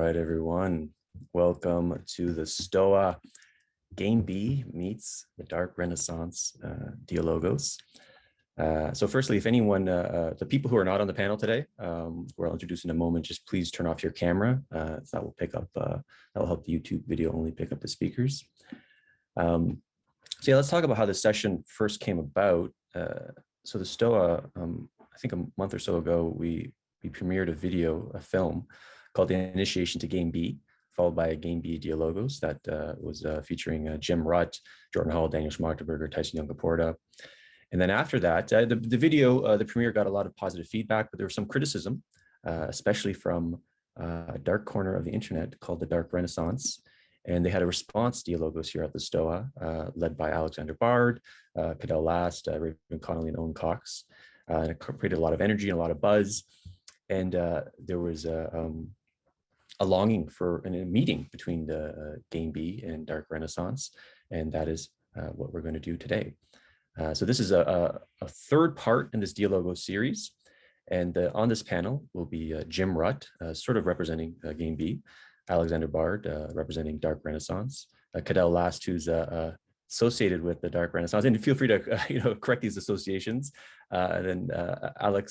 right, everyone. Welcome to the Stoa. Game B meets the Dark Renaissance Dialogos. So firstly, if anyone, the people who are not on the panel today, who I'll introduce in a moment, just please turn off your camera. That will pick up, that will help the YouTube video only pick up the speakers. So yeah, let's talk about how this session first came about. So the Stoa, I think a month or so ago, we premiered a film called The Initiation to Game B, followed by a Game B Dialogos that was featuring Jim Rutt, Jordan Hall, Daniel Schmachterberger, Tyson Young-Laporta. And then after that, the video, the premiere got a lot of positive feedback, but there was some criticism, especially from a dark corner of the internet called the Dark Renaissance. And they had a response Dialogos here at the Stoa, led by Alexander Bard, Cadell Last, Raven Connolly, and Owen Cox. And it created a lot of energy and a lot of buzz. And there was a longing for a meeting between the Game B and Dark Renaissance. And that is what we're going to do today. So this is a third part in this Dialogos series. And on this panel will be Jim Rutt, sort of representing Game B, Alexander Bard, representing Dark Renaissance, Cadell Last, who's associated with the Dark Renaissance, and feel free to correct these associations. And then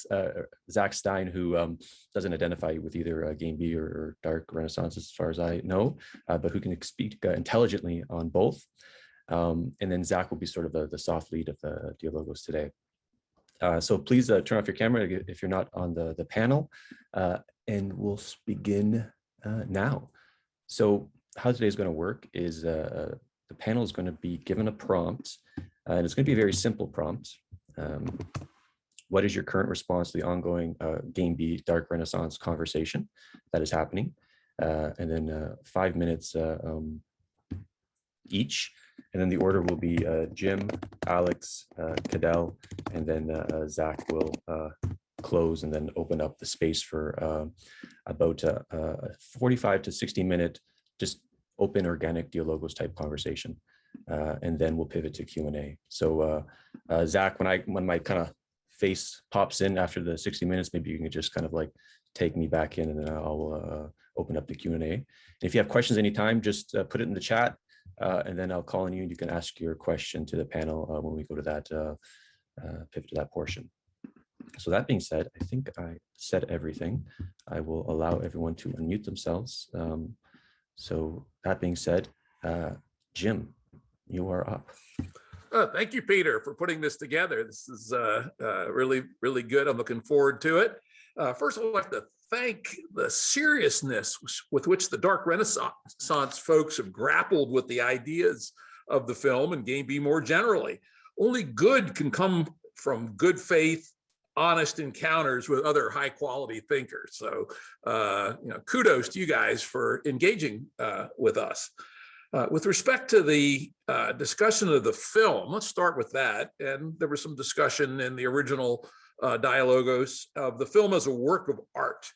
Zach Stein, who doesn't identify with either Game B or Dark Renaissance, as far as I know, but who can speak intelligently on both. And then Zach will be sort of the soft lead of the Dialogos today. So please turn off your camera if you're not on the panel, and we'll begin now. So how today's going to work is the panel is going to be given a prompt, and it's going to be a very simple prompt. What is your current response to the ongoing Game B Dark Renaissance conversation that is happening? And then 5 minutes each. And then the order will be Jim, Alex, Cadell, and then Zach will close and then open up the space for about a 45 to 60 minute, just open organic Dialogos type conversation. And then we'll pivot to Q&A. So Zach, when my kind of face pops in after the 60 minutes, maybe you can just kind of like take me back in, and then I'll open up the Q&A. And if you have questions anytime, just put it in the chat. And then I'll call on you and you can ask your question to the panel when we go to that, pivot to that portion. So that being said, I think I said everything. I will allow everyone to unmute themselves. So that being said, Jim, you are up. Thank you, Peter, for putting this together. This is really, really good. I'm looking forward to it. First, I'd like to thank the seriousness with which the Dark Renaissance folks have grappled with the ideas of the film and Game B more generally. Only good can come from good faith, honest encounters with other high quality thinkers. So, kudos to you guys for engaging with us. With respect to the discussion of the film, let's start with that. And there was some discussion in the original Dialogos of the film as a work of art.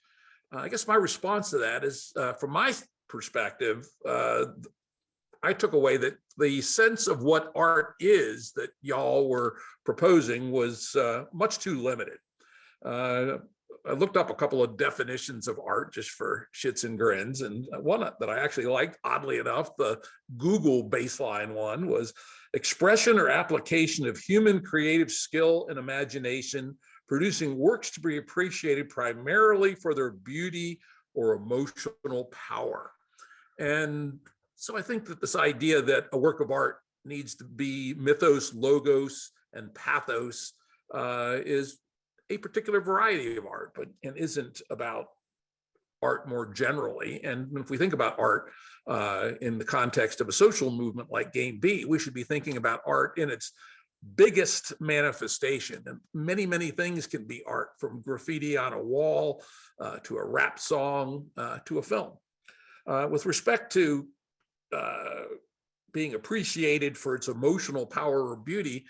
I guess my response to that is, from my perspective, I took away that the sense of what art is that y'all were proposing was much too limited. I looked up a couple of definitions of art just for shits and grins, and one that I actually liked, oddly enough, the Google baseline one, was expression or application of human creative skill and imagination, producing works to be appreciated primarily for their beauty or emotional power. And so I think that this idea that a work of art needs to be mythos, logos, and pathos is a particular variety of art, and isn't about art more generally. And if we think about art in the context of a social movement like Game B, we should be thinking about art in its biggest manifestation. And many, many things can be art, from graffiti on a wall to a rap song to a film. With respect to being appreciated for its emotional power or beauty,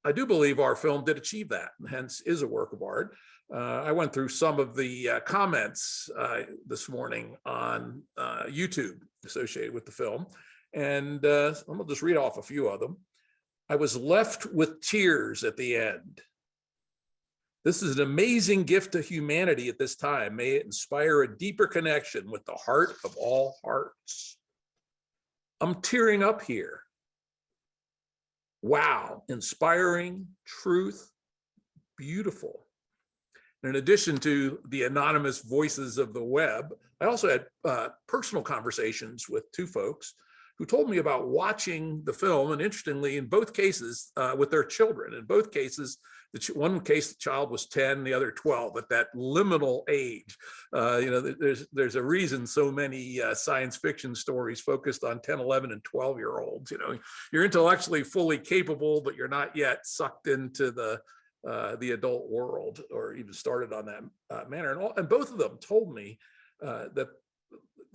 I do believe our film did achieve that, and hence is a work of art. I went through some of the comments this morning on YouTube associated with the film, and I'm gonna just read off a few of them. I was left with tears at the end. This is an amazing gift to humanity at this time. May it inspire a deeper connection with the heart of all hearts. I'm tearing up here. Wow, inspiring, truth, beautiful. In addition to the anonymous voices of the web, I also had personal conversations with two folks who told me about watching the film, and interestingly, in both cases, with their children. In both cases, one case, the child was 10, the other 12, at that liminal age. There's a reason so many science fiction stories focused on 10, 11, and 12-year-olds. You're intellectually fully capable, but you're not yet sucked into the adult world or even started on that manner. And both of them told me that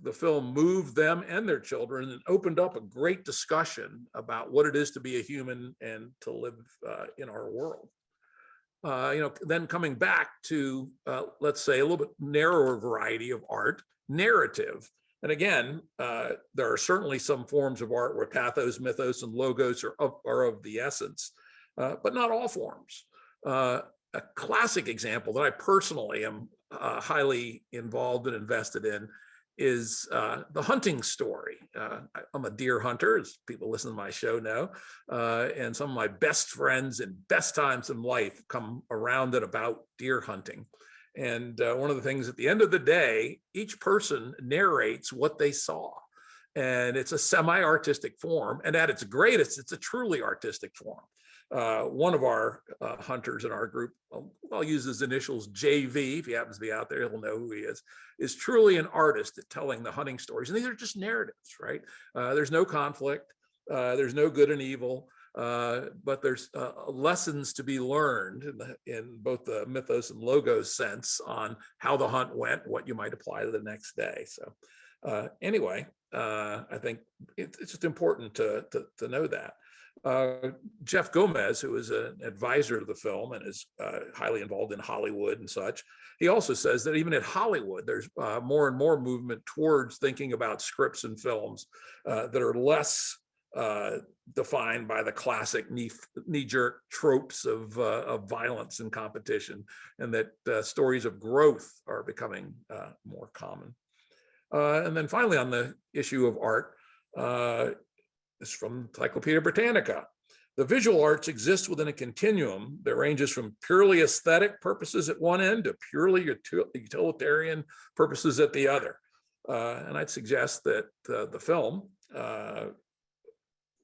the film moved them and their children and opened up a great discussion about what it is to be a human and to live in our world. Then coming back to, let's say, a little bit narrower variety of art, narrative. And again, there are certainly some forms of art where pathos, mythos, and logos are of the essence, but not all forms. A classic example that I personally am highly involved and invested in is the hunting story. I'm a deer hunter, as people listen to my show know, and some of my best friends and best times in life come around and about deer hunting. And one of the things at the end of the day, each person narrates what they saw. And it's a semi-artistic form. And at its greatest, it's a truly artistic form. One of our hunters in our group, I'll use his initials JV, if he happens to be out there, he'll know who he is truly an artist at telling the hunting stories. And these are just narratives, right? There's no conflict, there's no good and evil, but there's lessons to be learned in both the mythos and logos sense on how the hunt went, what you might apply to the next day. So anyway, I think it's just important to know that. Jeff Gomez, who is an advisor to the film and is highly involved in Hollywood and such, he also says that even at Hollywood, there's more and more movement towards thinking about scripts and films that are less defined by the classic knee-jerk tropes of violence and competition, and that stories of growth are becoming more common. And then finally, on the issue of art, this is from Encyclopedia Britannica. The visual arts exist within a continuum that ranges from purely aesthetic purposes at one end to purely utilitarian purposes at the other. And I'd suggest that the film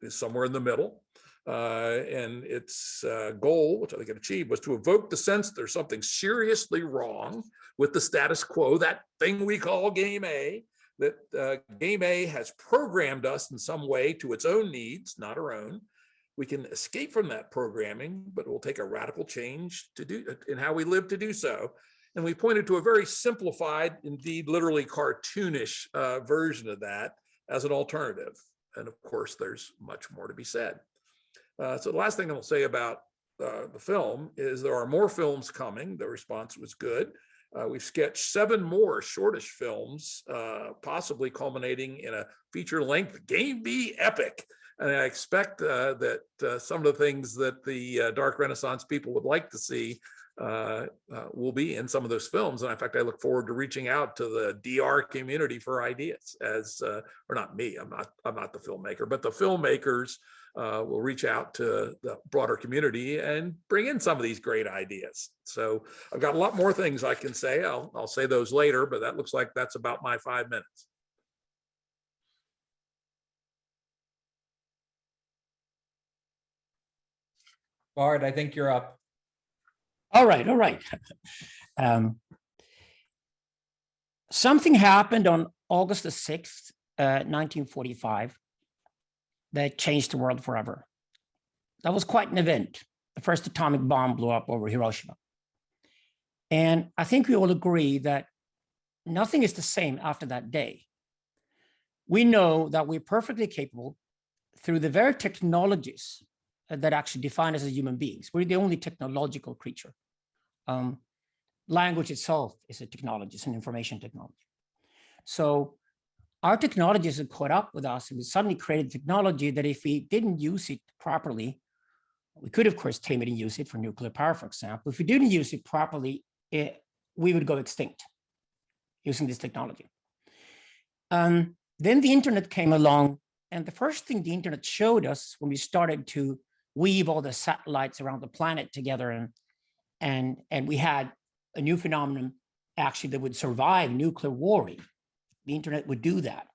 is somewhere in the middle. And its goal, which I think it achieved, was to evoke the sense that there's something seriously wrong with the status quo, that thing we call Game A, that Game A has programmed us in some way to its own needs, not our own. We can escape from that programming, but it will take a radical change to do in how we live to do so. And we pointed to a very simplified, indeed literally cartoonish version of that as an alternative. And of course, there's much more to be said. So the last thing I'll say about the film is there are more films coming. The response was good. We've sketched 7 more shortish films, possibly culminating in a feature-length Game B epic. And I expect that some of the things that the Dark Renaissance people would like to see will be in some of those films. And in fact, I look forward to reaching out to the DR community for ideas, or not me, I'm not the filmmaker, but the filmmakers will reach out to the broader community and bring in some of these great ideas. So I've got a lot more things I can say. I'll say those later, but that looks like that's about my 5 minutes. Bart, I think you're up. All right. Something happened on August the 6th, 1945, that changed the world forever. That was quite an event. The first atomic bomb blew up over Hiroshima. And I think we all agree that nothing is the same after that day. We know that we're perfectly capable through the very technologies that actually define us as human beings. We're the only technological creature. Language itself is a technology, it's an information technology. So our technologies have caught up with us, and we suddenly created technology that if we didn't use it properly, We could, of course, tame it and use it for nuclear power, for example. If we didn't use it properly, we would go extinct using this technology. Then the internet came along, and the first thing the internet showed us when we started to weave all the satellites around the planet together, and we had a new phenomenon actually that would survive nuclear warring. The internet would do that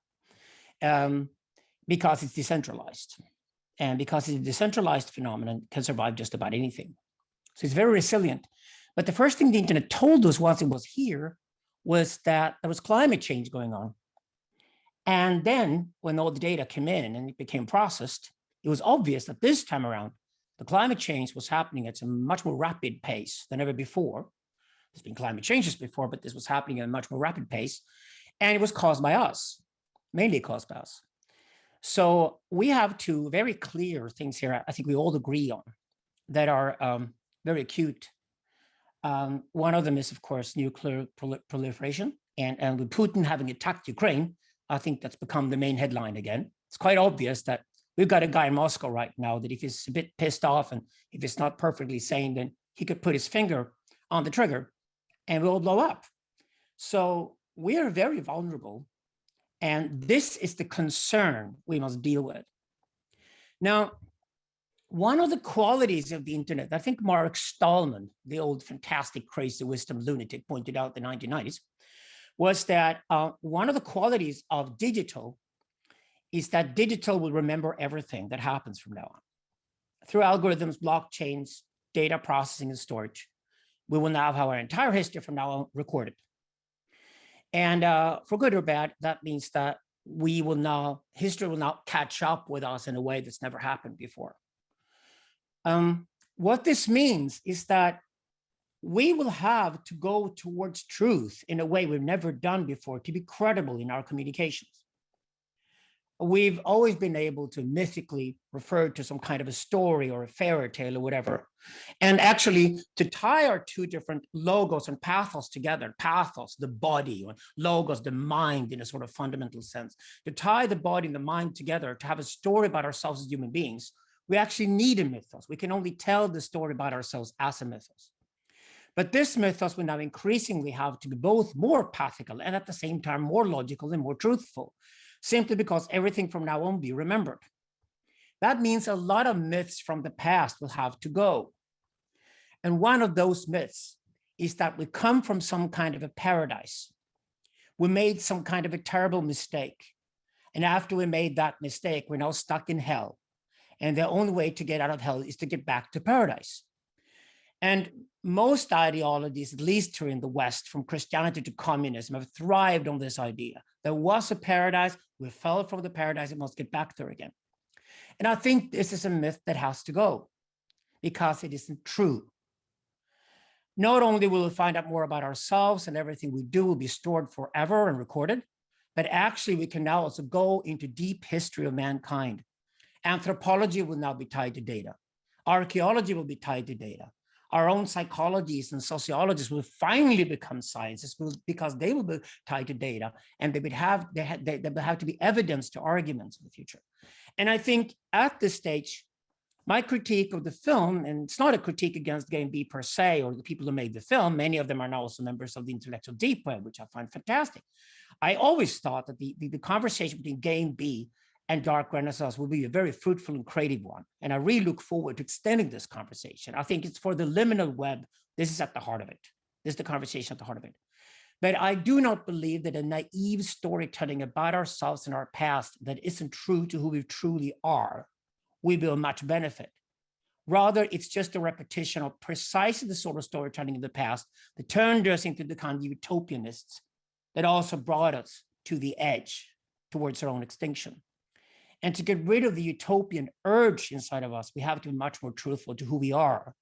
because it's decentralized. And because it's a decentralized phenomenon, it can survive just about anything. So it's very resilient. But the first thing the internet told us once it was here was that there was climate change going on. And then when all the data came in and it became processed, it was obvious that this time around, the climate change was happening at a much more rapid pace than ever before. There's been climate changes before, but this was happening at a much more rapid pace. And it was caused by us, mainly caused by us. So we have two very clear things here, I think we all agree on, that are very acute. One of them is, of course, nuclear proliferation. And with Putin having attacked Ukraine, I think that's become the main headline again. It's quite obvious that we've got a guy in Moscow right now that if he's a bit pissed off and if it's not perfectly sane, then he could put his finger on the trigger and we'll blow up. So we are very vulnerable. And this is the concern we must deal with. Now, one of the qualities of the internet, I think Mark Stallman, the old fantastic crazy wisdom lunatic, pointed out in the 1990s, was that one of the qualities of digital is that digital will remember everything that happens from now on. Through algorithms, blockchains, data processing and storage, we will now have our entire history from now on recorded. And for good or bad, that means that history will now catch up with us in a way that's never happened before. What this means is that we will have to go towards truth in a way we've never done before to be credible in our communications. We've always been able to mythically refer to some kind of a story or a fairy tale or whatever. And actually to tie our two different logos and pathos together, pathos, the body, or logos, the mind in a sort of fundamental sense, to tie the body and the mind together, to have a story about ourselves as human beings, we actually need a mythos. We can only tell the story about ourselves as a mythos. But this mythos will now increasingly have to be both more pathical and at the same time more logical and more truthful, simply because everything from now on will be remembered. That means a lot of myths from the past will have to go. And one of those myths is that we come from some kind of a paradise. We made some kind of a terrible mistake. And after we made that mistake, we're now stuck in hell. And the only way to get out of hell is to get back to paradise. And most ideologies, at least here in the West, from Christianity to communism, have thrived on this idea. There was a paradise, we fell from the paradise, and must get back there again. And I think this is a myth that has to go because it isn't true. Not only will we find out more about ourselves and everything we do will be stored forever and recorded, but actually we can now also go into deep history of mankind. Anthropology will now be tied to data. Archaeology will be tied to data. Our own psychologists and sociologists will finally become scientists because they will be tied to data, and they will have to be evidence to arguments in the future. And I think at this stage, my critique of the film, and it's not a critique against Game B per se or the people who made the film, many of them are now also members of the intellectual deep web, which I find fantastic. I always thought that the conversation between Game B and Dark Renaissance will be a very fruitful and creative one. And I really look forward to extending this conversation. I think it's for the liminal web. This is at the heart of it. This is the conversation at the heart of it. But I do not believe that a naive storytelling about ourselves and our past that isn't true to who we truly are will be of much benefit. Rather, it's just a repetition of precisely the sort of storytelling of the past that turned us into the kind of utopianists that also brought us to the edge towards our own extinction. And to get rid of the utopian urge inside of us, we have to be much more truthful to who we are.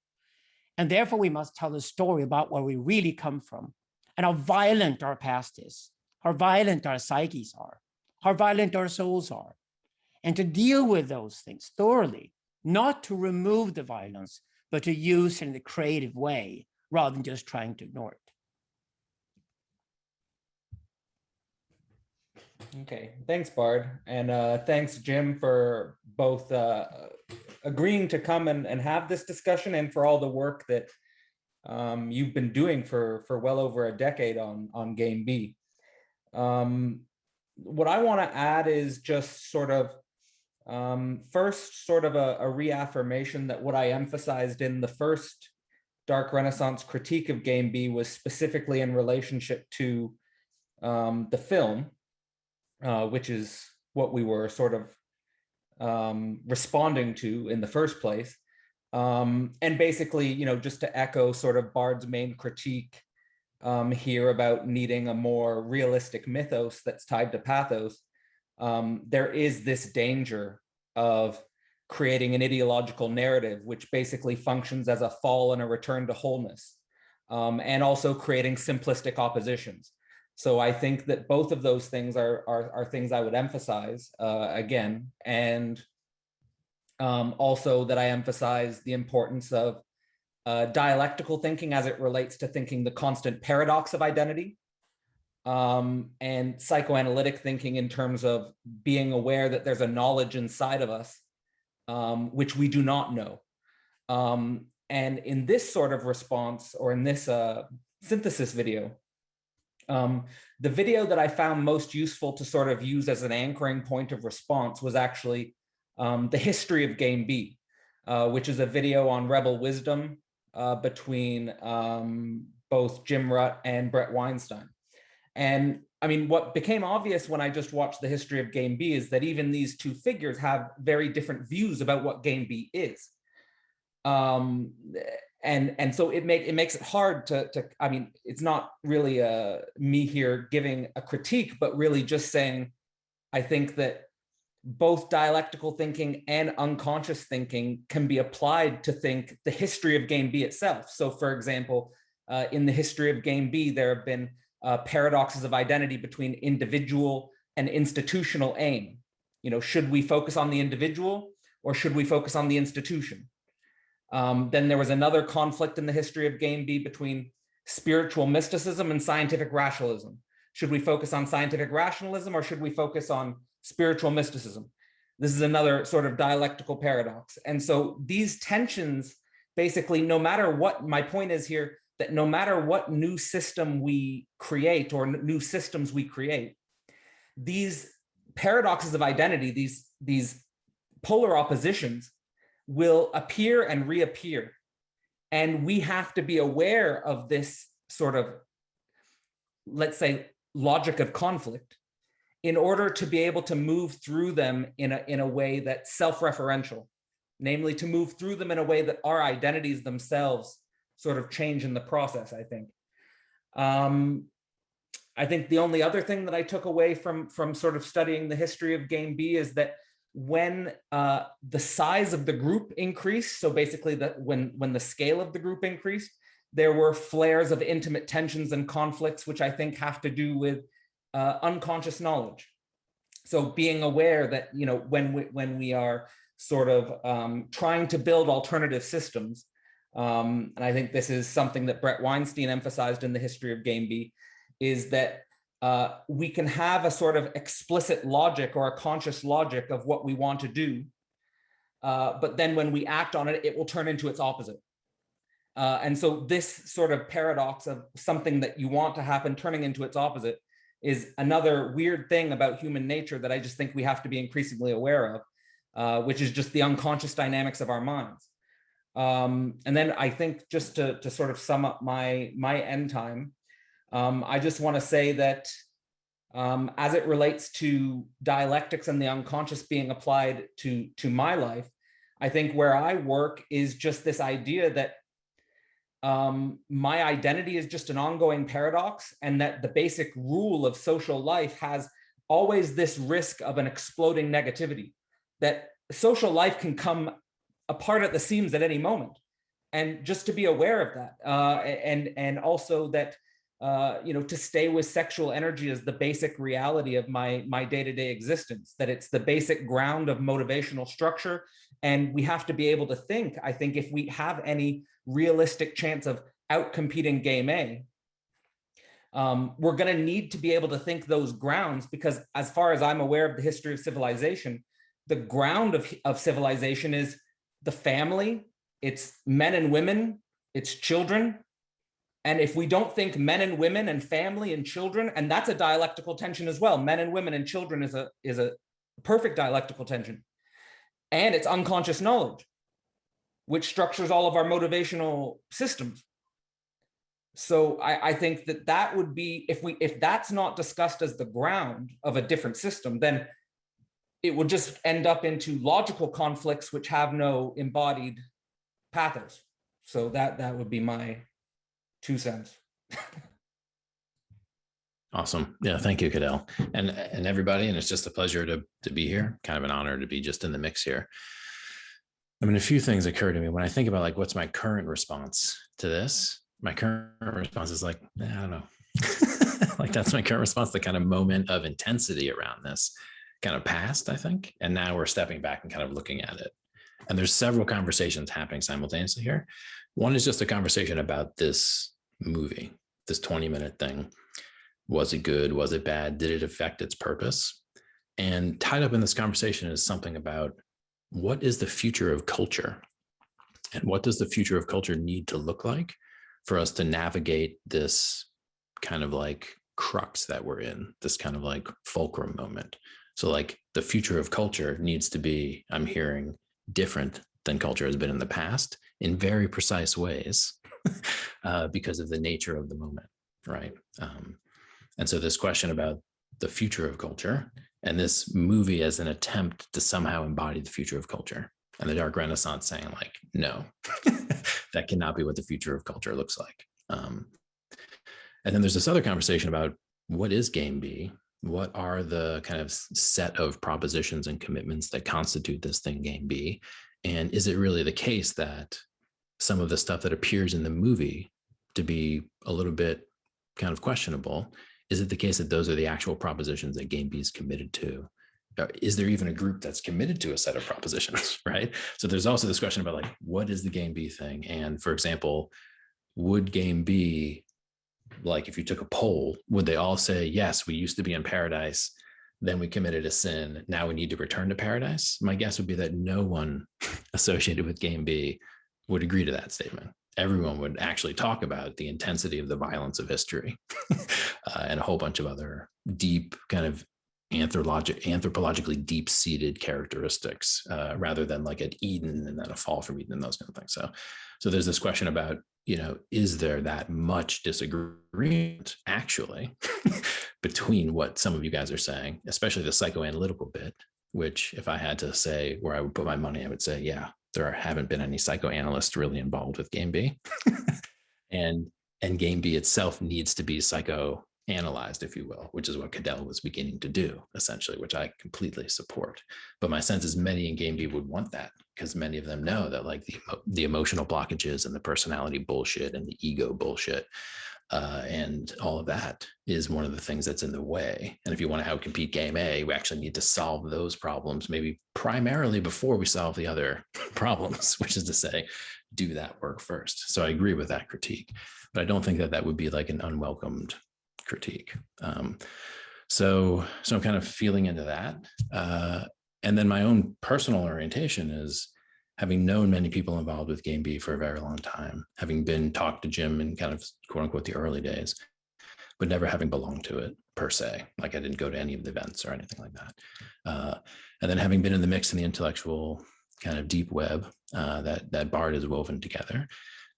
And therefore, we must tell a story about where we really come from and how violent our past is, how violent our psyches are, how violent our souls are, and to deal with those things thoroughly, not to remove the violence, but to use it in a creative way rather than just trying to ignore it. Okay, thanks, Bard. And thanks, Jim, for both agreeing to come and have this discussion, and for all the work that you've been doing for well over a decade on Game B. What I want to add is just sort of first sort of a reaffirmation that what I emphasized in the first Dark Renaissance critique of Game B was specifically in relationship to the film, which is what we were sort of responding to in the first place. And basically, you know, just to echo sort of Bard's main critique here about needing a more realistic mythos that's tied to pathos, there is this danger of creating an ideological narrative which basically functions as a fall and a return to wholeness, and also creating simplistic oppositions. So I think that both of those things are things I would emphasize again, and also that I emphasize the importance of dialectical thinking as it relates to thinking the constant paradox of identity, and psychoanalytic thinking in terms of being aware that there's a knowledge inside of us which we do not know. And in this sort of response, or in this synthesis video, the video that I found most useful to sort of use as an anchoring point of response was actually the history of Game B, which is a video on rebel wisdom between both Jim Rutt and Brett Weinstein. And I mean, what became obvious when I just watched the history of Game B is that even these two figures have very different views about what Game B is. And so it makes it hard to I mean, it's not really me here giving a critique, but really just saying, I think that both dialectical thinking and unconscious thinking can be applied to think the history of Game B itself. So for example, in the history of Game B, there have been paradoxes of identity between individual and institutional aim. You know, should we focus on the individual or should we focus on the institution? Then there was another conflict in the history of Game B between spiritual mysticism and scientific rationalism. Should we focus on scientific rationalism or should we focus on spiritual mysticism? This is another sort of dialectical paradox. And so these tensions, basically, no matter what, my point is here, that no matter what new system we create or new systems we create, these paradoxes of identity, these polar oppositions will appear and reappear. And we have to be aware of this sort of, let's say, logic of conflict in order to be able to move through them in a way that's self-referential, namely to move through them in a way that our identities themselves sort of change in the process, I think. I think the only other thing that I took away from sort of studying the history of Game B is that when the size of the group increased, so basically that when the scale of the group increased, there were flares of intimate tensions and conflicts, which I think have to do with unconscious knowledge. So being aware that, you know, when we are sort of trying to build alternative systems, and I think this is something that Brett Weinstein emphasized in the history of Game B, is that we can have a sort of explicit logic or a conscious logic of what we want to do, but then when we act on it, it will turn into its opposite. And so this sort of paradox of something that you want to happen turning into its opposite is another weird thing about human nature that I just think we have to be increasingly aware of, which is just the unconscious dynamics of our minds. And then I think just to sort of sum up my end time, I just want to say that as it relates to dialectics and the unconscious being applied to my life, I think where I work is just this idea that my identity is just an ongoing paradox, and that the basic rule of social life has always this risk of an exploding negativity, that social life can come apart at the seams at any moment. And just to be aware of that, and also that, you know, to stay with sexual energy as the basic reality of my day-to-day existence, that it's the basic ground of motivational structure. And we have to be able to think, I think, if we have any realistic chance of outcompeting Game A, we're going to need to be able to think those grounds, because as far as I'm aware of the history of civilization, the ground of civilization is the family, it's men and women, it's children. And if we don't think men and women and family and children, and that's a dialectical tension as well. Men and women and children is a perfect dialectical tension. And it's unconscious knowledge, which structures all of our motivational systems. So I think that would be, if that's not discussed as the ground of a different system, then it would just end up into logical conflicts which have no embodied pathos. So that would be my 2 cents. Awesome. Yeah, thank you, Cadell, and everybody. And it's just a pleasure to be here. Kind of an honor to be just in the mix here. I mean, a few things occur to me when I think about like, what's my current response to this? My current response is like, I don't know. Like that's my current response. The kind of moment of intensity around this kind of passed, I think. And now we're stepping back and kind of looking at it. And there's several conversations happening simultaneously here. One is just a conversation about this movie, this 20-minute thing. Was it good? Was it bad? Did it affect its purpose? And tied up in this conversation is something about what is the future of culture? And what does the future of culture need to look like for us to navigate this kind of like crux that we're in, this kind of like fulcrum moment? So like the future of culture needs to be, I'm hearing, different than culture has been in the past in very precise ways because of the nature of the moment, right? And so this question about the future of culture and this movie as an attempt to somehow embody the future of culture, and the Dark Renaissance saying like, no, that cannot be what the future of culture looks like. And then there's this other conversation about what is Game B? What are the kind of set of propositions and commitments that constitute this thing Game B? And is it really the case that some of the stuff that appears in the movie to be a little bit kind of questionable, is it the case that those are the actual propositions that Game B is committed to? Is there even a group that's committed to a set of propositions, right? So there's also this question about like, what is the Game B thing? And for example, would Game B, like if you took a poll, would they all say, yes, we used to be in paradise, then we committed a sin, now we need to return to paradise? My guess would be that no one associated with Game B would agree to that statement. Everyone would actually talk about the intensity of the violence of history and a whole bunch of other deep kind of anthropologically deep-seated characteristics rather than like an Eden and then a fall from Eden and those kind of things. So there's this question about, is there that much disagreement actually between what some of you guys are saying, especially the psychoanalytical bit, which if I had to say where I would put my money, I would say, yeah, there haven't been any psychoanalysts really involved with Game B. and Game B itself needs to be psychoanalyzed, if you will, which is what Cadell was beginning to do, essentially, which I completely support. But my sense is many in Game B would want that, because many of them know that like the emotional blockages and the personality bullshit and the ego bullshit and all of that is one of the things that's in the way. And if you want to outcompete Game A, we actually need to solve those problems, maybe primarily before we solve the other problems, which is to say, do that work first. So I agree with that critique, but I don't think that that would be like an unwelcomed critique. So I'm kind of feeling into that. And then my own personal orientation is having known many people involved with Game B for a very long time, having been talked to Jim in kind of quote unquote the early days, but never having belonged to it per se. Like I didn't go to any of the events or anything like that. And then having been in the mix in the intellectual kind of deep web that Bart is woven together,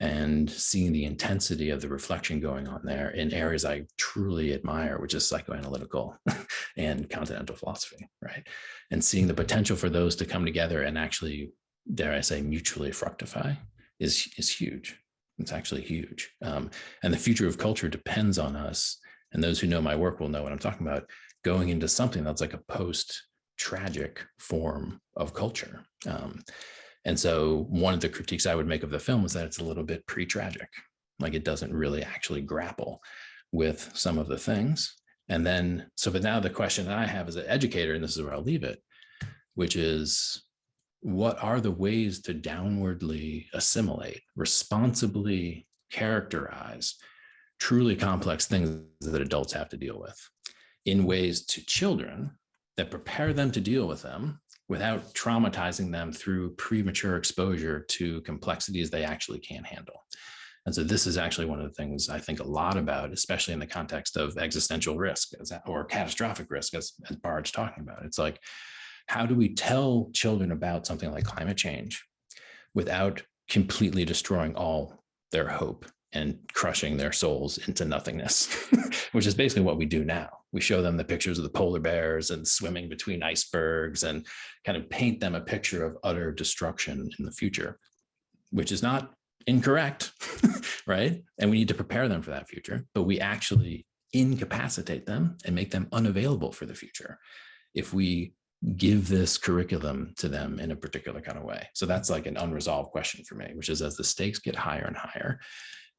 and seeing the intensity of the reflection going on there in areas I truly admire, which is psychoanalytical and continental philosophy, right? And seeing the potential for those to come together and actually, dare I say, mutually fructify is huge. It's actually huge. And the future of culture depends on us. And those who know my work will know what I'm talking about, going into something that's like a post-tragic form of culture. And so one of the critiques I would make of the film is that it's a little bit pre-tragic. Like it doesn't really actually grapple with some of the things. And then, but now the question that I have as an educator, and this is where I'll leave it, which is, what are the ways to downwardly assimilate, responsibly characterize truly complex things that adults have to deal with in ways to children that prepare them to deal with them without traumatizing them through premature exposure to complexities they actually can't handle. And so this is actually one of the things I think a lot about, especially in the context of existential risk or catastrophic risk, as Bard's talking about. It's like, how do we tell children about something like climate change without completely destroying all their hope and crushing their souls into nothingness, which is basically what we do now. We show them the pictures of the polar bears and swimming between icebergs and kind of paint them a picture of utter destruction in the future, which is not incorrect, right? And we need to prepare them for that future, but we actually incapacitate them and make them unavailable for the future if we give this curriculum to them in a particular kind of way. So that's like an unresolved question for me, which is, as the stakes get higher and higher,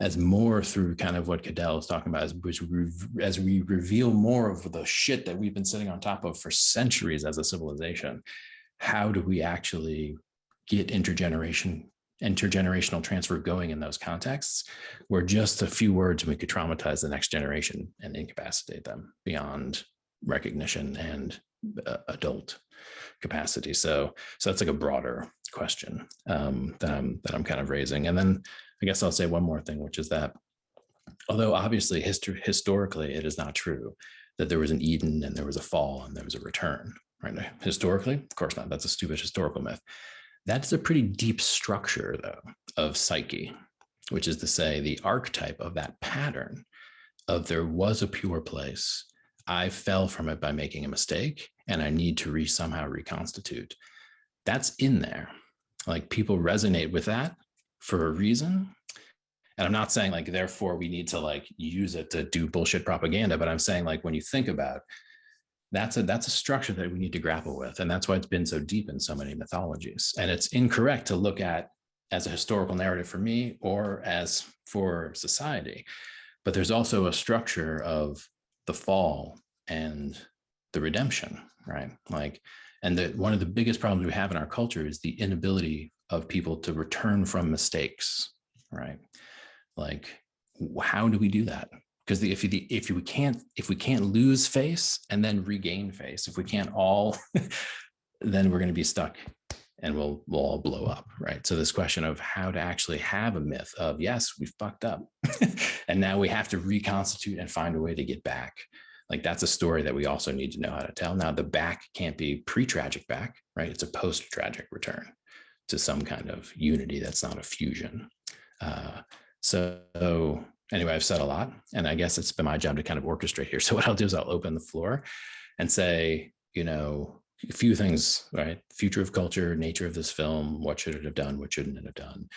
as more through kind of what Cadell is talking about, as we reveal more of the shit that we've been sitting on top of for centuries as a civilization, how do we actually get intergenerational transfer going in those contexts where just a few words we could traumatize the next generation and incapacitate them beyond recognition and adult capacity. So that's like a broader question that I'm kind of raising. And then I guess I'll say one more thing, which is that although obviously historically it is not true that there was an Eden and there was a fall and there was a return, right? Historically, of course not. That's a stupid historical myth. That's a pretty deep structure, though, of psyche, which is to say the archetype of that pattern of there was a pure place, I fell from it by making a mistake, and I need to somehow reconstitute. That's in there. Like, people resonate with that for a reason. And I'm not saying like, therefore we need to like use it to do bullshit propaganda, but I'm saying like, when you think about that's a structure that we need to grapple with. And that's why it's been so deep in so many mythologies. And it's incorrect to look at as a historical narrative for me or as for society. But there's also a structure of the fall and the redemption, right? Like, and one of the biggest problems we have in our culture is the inability of people to return from mistakes, right? Like, how do we do that? Because if we can't lose face and then regain face, if we can't all, then we're going to be stuck and we'll all blow up, right? So this question of how to actually have a myth of, yes, we fucked up and now we have to reconstitute and find a way to get back. Like, that's a story that we also need to know how to tell. Now, the back can't be pre-tragic back, right? It's a post-tragic return to some kind of unity that's not a fusion. So anyway, I've said a lot, and I guess it's been my job to kind of orchestrate here. So what I'll do is I'll open the floor and say, a few things, right? Future of culture, nature of this film, what should it have done? What shouldn't it have done?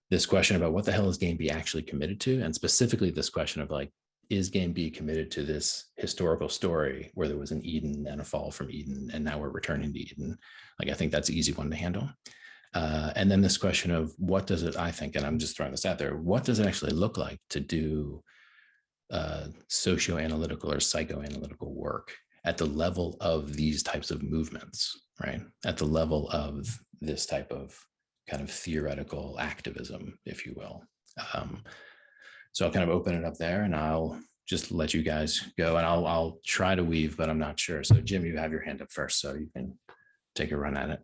This question about what the hell is Game B actually committed to? And specifically this question of like, is Game B committed to this historical story where there was an Eden and a fall from Eden, and now we're returning to Eden? Like, I think that's an easy one to handle. And then this question of what does it, I think, and I'm just throwing this out there, what does it actually look like to do socioanalytical or psychoanalytical work at the level of these types of movements, right? At the level of this type of kind of theoretical activism, if you will. So I'll kind of open it up there and I'll just let you guys go, and I'll try to weave, but I'm not sure. So Jim, you have your hand up first, so you can take a run at it.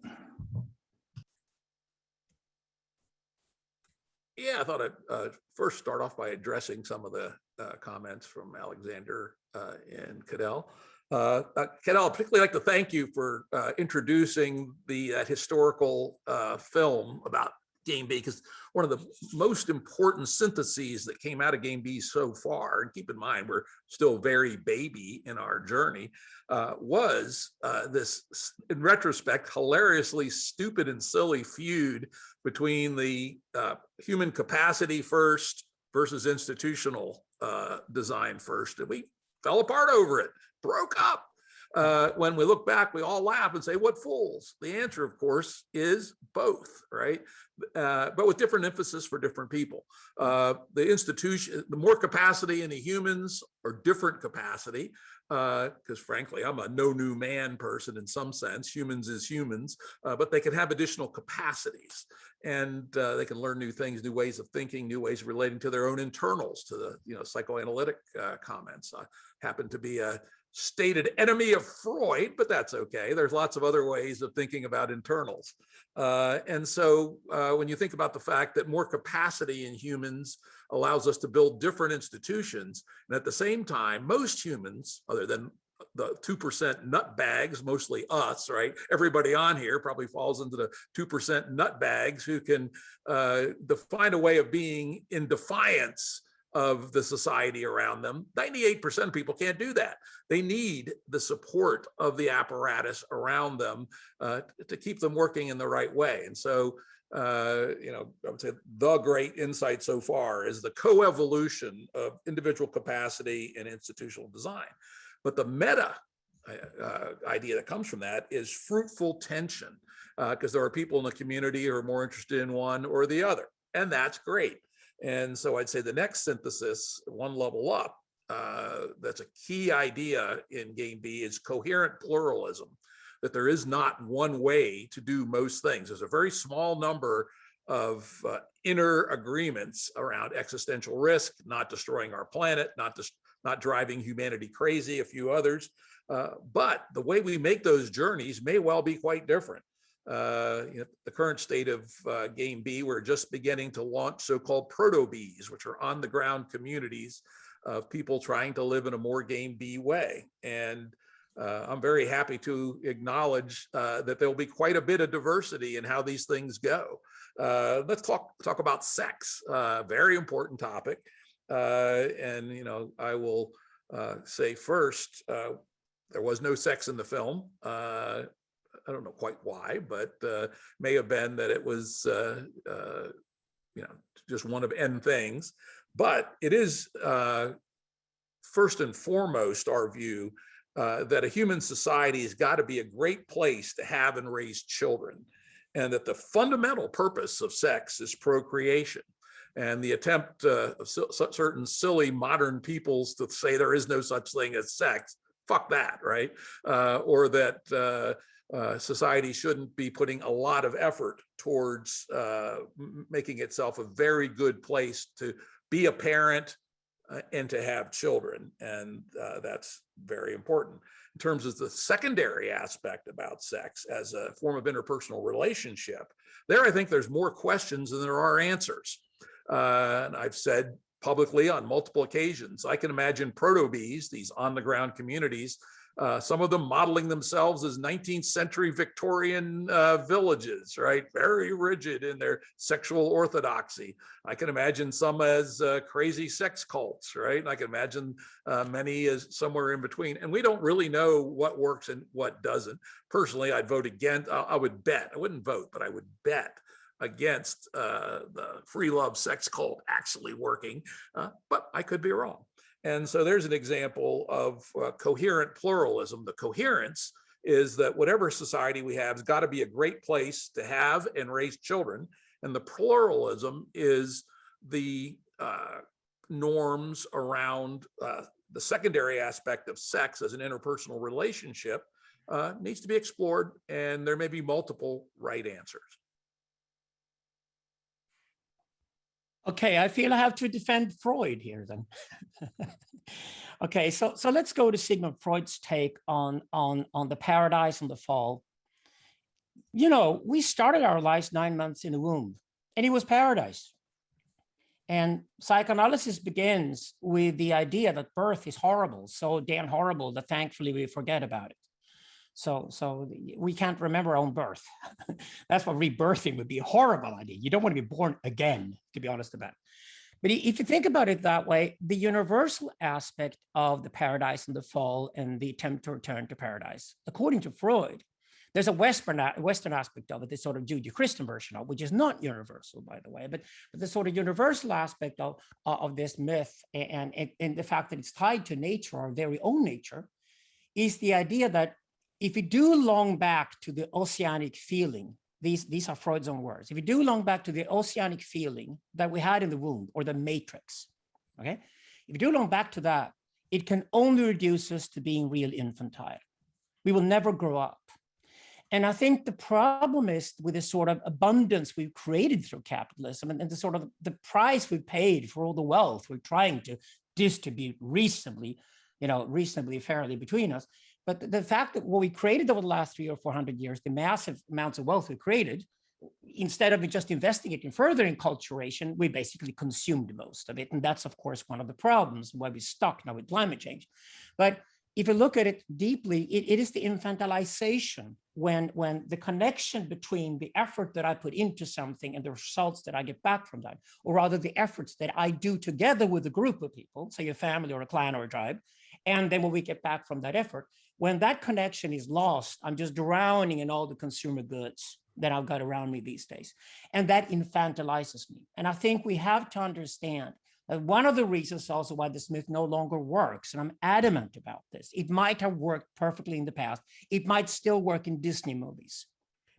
Yeah, I thought I'd first start off by addressing some of the comments from Alexander and Cadell. Cadell, I'd particularly like to thank you for introducing that historical film about Game B, because one of the most important syntheses that came out of Game B so far, and keep in mind we're still very baby in our journey, was this, in retrospect, hilariously stupid and silly feud between the human capacity first versus institutional design first. And we fell apart over it, broke up. When we look back, we all laugh and say, what fools? The answer, of course, is both, right? But with different emphasis for different people. The institution, the more capacity in the humans, or different capacity, because frankly, I'm a no new man person in some sense. Humans is humans, but they can have additional capacities. and they can learn new things, new ways of thinking, new ways of relating to their own internals, to the psychoanalytic comments. I happen to be a stated enemy of Freud, but that's okay. There's lots of other ways of thinking about internals. And so when you think about the fact that more capacity in humans allows us to build different institutions, and at the same time, most humans, other than the 2% nut bags, mostly us, right? Everybody on here probably falls into the 2% nut bags who can find a way of being in defiance of the society around them. 98% of people can't do that. They need the support of the apparatus around them to keep them working in the right way. And so, I would say the great insight so far is the coevolution of individual capacity and institutional design. But the meta idea that comes from that is fruitful tension, because there are people in the community who are more interested in one or the other, and that's great. And so I'd say the next synthesis, one level up, that's a key idea in Game B, is coherent pluralism, that there is not one way to do most things. There's a very small number of inner agreements around existential risk, not destroying our planet, not driving humanity crazy, a few others. But the way we make those journeys may well be quite different. The current state of Game B, we're just beginning to launch so-called proto-Bs, which are on-the-ground communities of people trying to live in a more Game B way. And I'm very happy to acknowledge that there'll be quite a bit of diversity in how these things go. Let's talk about sex, very important topic. And I will say first, there was no sex in the film. I don't know quite why, but may have been that it was just one of N things. But it is first and foremost our view that a human society has got to be a great place to have and raise children, and that the fundamental purpose of sex is procreation. And the attempt of certain silly modern peoples to say there is no such thing as sex, fuck that, right? Or that society shouldn't be putting a lot of effort towards making itself a very good place to be a parent and to have children. And that's very important. In terms of the secondary aspect about sex as a form of interpersonal relationship, there I think there's more questions than there are answers. And I've said publicly on multiple occasions, I can imagine proto-Bs, these on-the-ground communities, some of them modeling themselves as 19th century Victorian villages, right? Very rigid in their sexual orthodoxy. I can imagine some as crazy sex cults, right? And I can imagine many as somewhere in between. And we don't really know what works and what doesn't. Personally, I'd vote against, I would bet, I wouldn't vote, but I would bet against the free love sex cult actually working, but I could be wrong. And so there's an example of coherent pluralism. The coherence is that whatever society we have has got to be a great place to have and raise children. And the pluralism is the norms around the secondary aspect of sex as an interpersonal relationship needs to be explored, and there may be multiple right answers. Okay, I feel I have to defend Freud here then. Okay, so let's go to Sigmund Freud's take on the paradise and the fall. We started our lives 9 months in the womb, and it was paradise. And psychoanalysis begins with the idea that birth is horrible, so damn horrible that thankfully we forget about it. So we can't remember our own birth. That's what rebirthing would be, a horrible idea. You don't want to be born again, to be honest about it. But if you think about it that way, the universal aspect of the paradise and the fall and the attempt to return to paradise, according to Freud, there's a Western aspect of it, this sort of Judeo-Christian version of it, which is not universal, by the way, but the sort of universal aspect of this myth and the fact that it's tied to nature, our very own nature, is the idea that if you do long back to the oceanic feeling, these are Freud's own words, if you do long back to the oceanic feeling that we had in the womb or the matrix, okay? If you do long back to that, it can only reduce us to being real infantile. We will never grow up. And I think the problem is with the sort of abundance we've created through capitalism and the sort of the price we paid for all the wealth we're trying to distribute reasonably, reasonably fairly between us. But the fact that what we created over the last 300 or 400 years, the massive amounts of wealth we created, instead of just investing it in further enculturation, we basically consumed most of it. And that's, of course, one of the problems why we're stuck now with climate change. But if you look at it deeply, it is the infantilization when the connection between the effort that I put into something and the results that I get back from that, or rather the efforts that I do together with a group of people, say a family or a clan or a tribe, and then when we get back from that effort, when that connection is lost, I'm just drowning in all the consumer goods that I've got around me these days. And that infantilizes me. And I think we have to understand that one of the reasons also why this myth no longer works, and I'm adamant about this, it might have worked perfectly in the past. It might still work in Disney movies.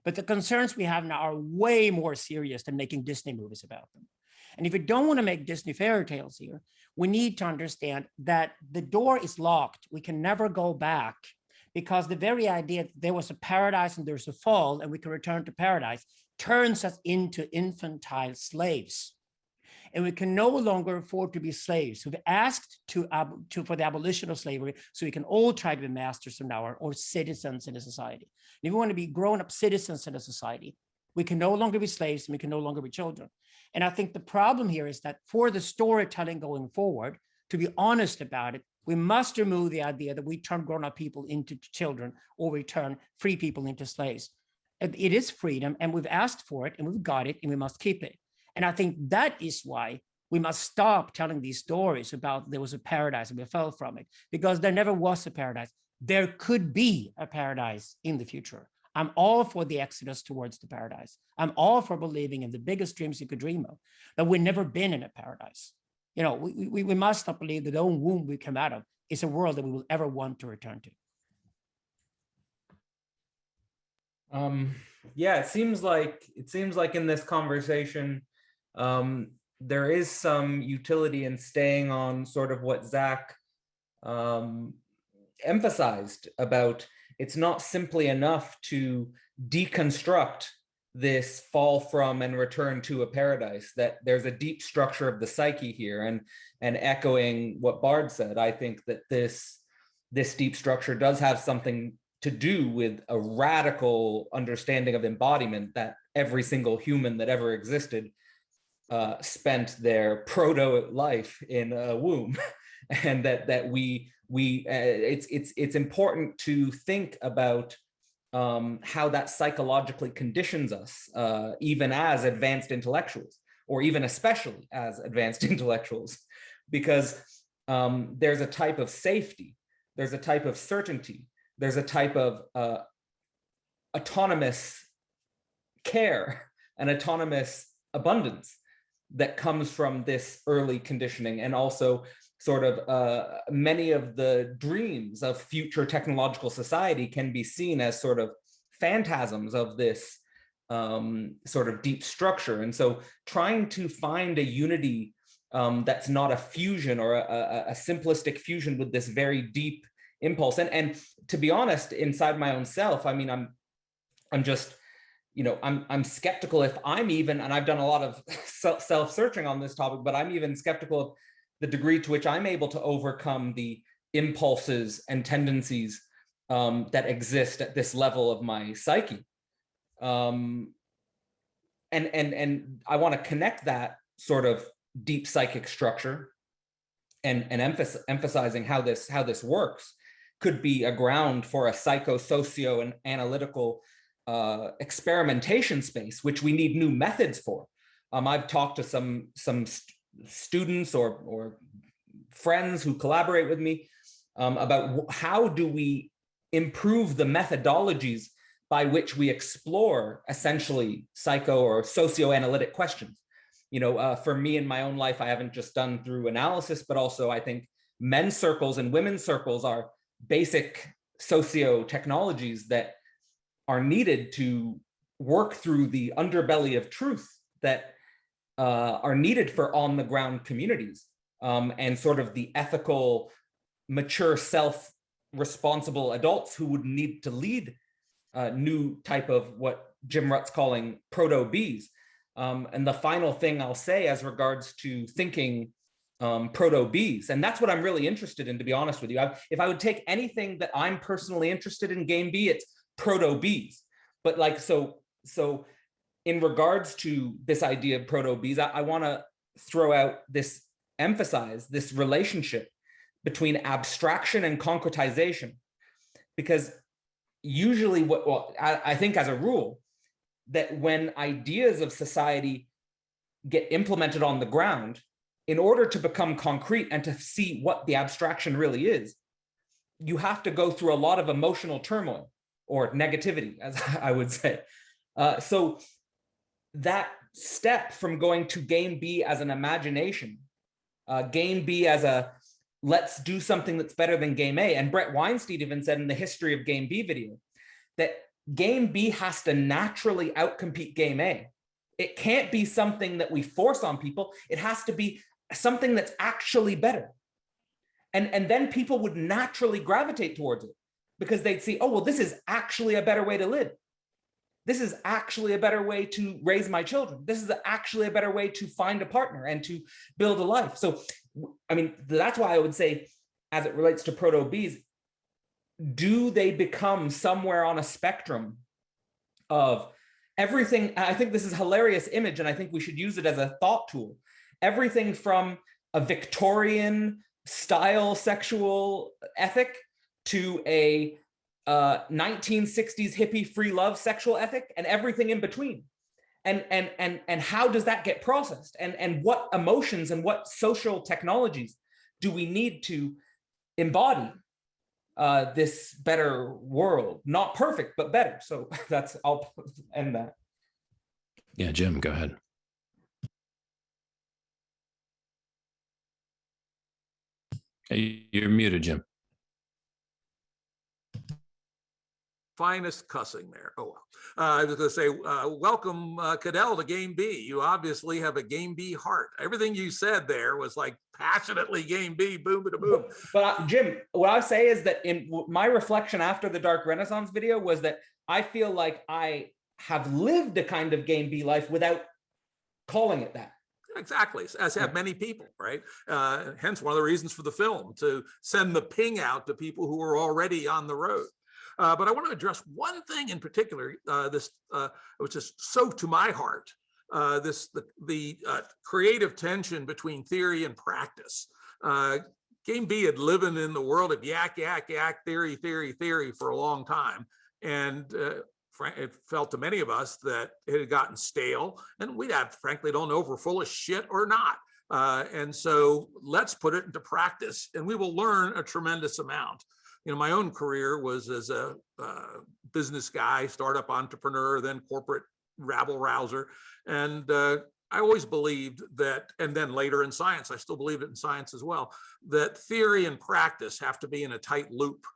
But the concerns we have now are way more serious than making Disney movies about them. And if we don't want to make Disney fairy tales here, we need to understand that the door is locked. We can never go back, because the very idea that there was a paradise and there's a fall and we can return to paradise turns us into infantile slaves. And we can no longer afford to be slaves. We've asked for the abolition of slavery so we can all try to be masters from now on, or citizens in a society. And if we want to be grown-up citizens in a society, we can no longer be slaves and we can no longer be children. And I think the problem here is that for the storytelling going forward, to be honest about it, we must remove the idea that we turn grown-up people into children or we turn free people into slaves. It is freedom, and we've asked for it and we've got it and we must keep it. And I think that is why we must stop telling these stories about there was a paradise and we fell from it, because there never was a paradise. There could be a paradise in the future. I'm all for the exodus towards the paradise. I'm all for believing in the biggest dreams you could dream of, but we've never been in a paradise. We must not believe that the own womb we come out of is a world that we will ever want to return to. Yeah, it seems like in this conversation, there is some utility in staying on sort of what Zach emphasized about. It's not simply enough to deconstruct this fall from and return to a paradise, that there's a deep structure of the psyche here. And echoing what Bard said, I think that this deep structure does have something to do with a radical understanding of embodiment, that every single human that ever existed spent their proto life in a womb. And that it's important to think about how that psychologically conditions us, even as advanced intellectuals, or even especially as advanced intellectuals, because there's a type of safety, there's a type of certainty, there's a type of autonomous care and autonomous abundance that comes from this early conditioning. And also sort of many of the dreams of future technological society can be seen as sort of phantasms of this sort of deep structure. And so trying to find a unity that's not a fusion or a simplistic fusion with this very deep impulse. And to be honest, inside my own self, I mean, I'm just, I'm skeptical if I'm even, and I've done a lot of self-searching on this topic, but I'm even skeptical of the degree to which I'm able to overcome the impulses and tendencies that exist at this level of my psyche. And I want to connect that sort of deep psychic structure and emphasizing how this works could be a ground for a psycho-socio and analytical experimentation space, which we need new methods for. I've talked to some students or friends who collaborate with me about how do we improve the methodologies by which we explore essentially psycho or socio-analytic questions. For me in my own life, I haven't just done through analysis, but also I think men's circles and women's circles are basic socio-technologies that are needed to work through the underbelly of truth that are needed for on-the-ground communities, and sort of the ethical, mature, self-responsible adults who would need to lead new type of what Jim Rutt's calling proto-bees. And the final thing I'll say as regards to thinking proto-bees, and that's what I'm really interested in, to be honest with you. If I would take anything that I'm personally interested in game B, it's proto-bees. But like, so in regards to this idea of proto-bees, I want to throw out emphasize this relationship between abstraction and concretization, because usually I think as a rule, that when ideas of society get implemented on the ground, in order to become concrete and to see what the abstraction really is, you have to go through a lot of emotional turmoil or negativity, as I would say. So that step from going to game B as an imagination, game B as a let's do something that's better than game A. And Brett Weinstein even said in the History of Game B video that game B has to naturally outcompete game A. It can't be something that we force on people. It has to be something that's actually better. And then people would naturally gravitate towards it because they'd see, oh, well, this is actually a better way to live. This is actually a better way to raise my children. This is actually a better way to find a partner and to build a life. So, I mean, that's why I would say, as it relates to proto-bees, do they become somewhere on a spectrum of everything? I think this is a hilarious image, and I think we should use it as a thought tool. Everything from a Victorian style sexual ethic to a 1960s hippie free love sexual ethic, and everything in between. And how does that get processed? And what emotions and what social technologies do we need to embody this better world? Not perfect, but better. So I'll end that. Yeah, Jim, go ahead. Hey, you're muted, Jim. Finest cussing there. Oh, well. I was going to say, welcome, Cadell, to Game B. You obviously have a Game B heart. Everything you said there was like passionately Game B, boom, boom, boom. But Jim, what I say is that in my reflection after the Dark Renaissance video was that I feel like I have lived a kind of Game B life without calling it that. Exactly, as have many people, right? Hence one of the reasons for the film, to send the ping out to people who are already on the road. But I want to address one thing in particular, which is so to my heart, the creative tension between theory and practice. Game B had living in the world of yak, theory for a long time. And it felt to many of us that it had gotten stale, and we frankly don't know if we're full of shit or not. And so let's put it into practice, and we will learn a tremendous amount. You know, my own career was as a business guy, startup entrepreneur, then corporate rabble rouser. And I always believed that, and then later in science, I still believe it in science as well, that theory and practice have to be in a tight loop.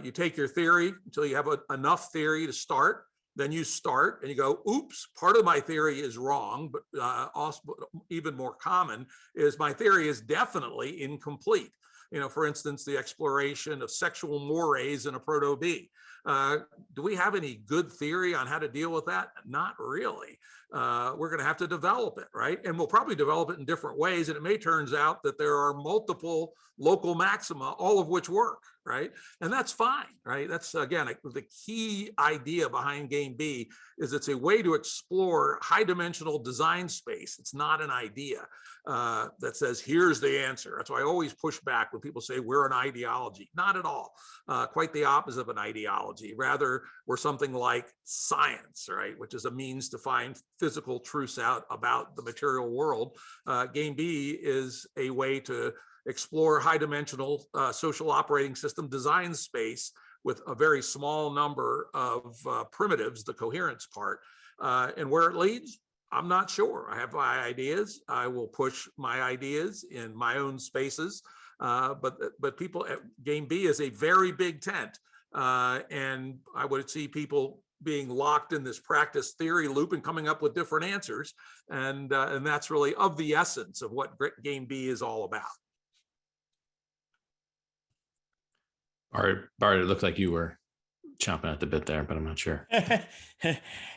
You take your theory until you have enough theory to start, then you start and you go, oops, part of my theory is wrong, but also even more common is my theory is definitely incomplete. You know, for instance, the exploration of sexual mores in a proto-bee. Do we have any good theory on how to deal with that? Not really. We're going to have to develop it, right? And we'll probably develop it in different ways. And it may turns out that there are multiple local maxima, all of which work, right? And that's fine, right? That's, again, the key idea behind Game B is it's a way to explore high-dimensional design space. It's not an idea that says, here's the answer. That's why I always push back when people say we're an ideology. Not at all. Quite the opposite of an ideology. Rather, we're something like science, right? Which is a means to find physical truths out about the material world. Game B is a way to explore high-dimensional social operating system design space with a very small number of primitives, the coherence part. And where it leads, I'm not sure. I have my ideas. I will push my ideas in my own spaces. But people at Game B is a very big tent. And I would see people being locked in this practice theory loop and coming up with different answers. And that's really of the essence of what Game B is all about. Bart, it looked like you were chomping at the bit there, but I'm not sure.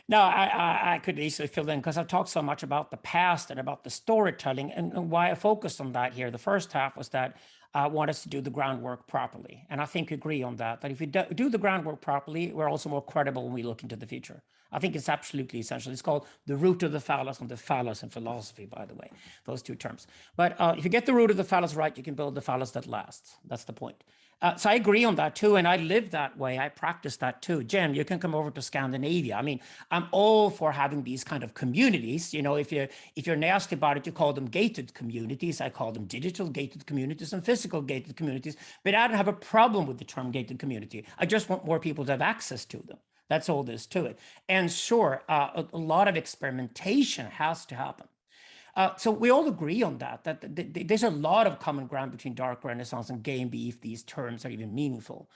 No, I could easily fill in because I've talked so much about the past and about the storytelling, and why I focused on that here. The first half was that I want us to do the groundwork properly. And I think we agree on that, that if we do the groundwork properly, we're also more credible when we look into the future. I think it's absolutely essential. It's called the root of the phallus, and the phallus in philosophy, by the way, those two terms. But if you get the root of the phallus right, you can build the phallus that lasts. That's the point. So I agree on that too, and I live that way. I practice that too. Jim, you can come over to Scandinavia. I mean, I'm all for having these kind of communities. You know, if you're nasty about it, you call them gated communities. I call them digital gated communities and physical gated communities. But I don't have a problem with the term gated community. I just want more people to have access to them. That's all there is to it. And sure, a lot of experimentation has to happen. So we all agree on that there's a lot of common ground between Dark Renaissance and Game B if these terms are even meaningful.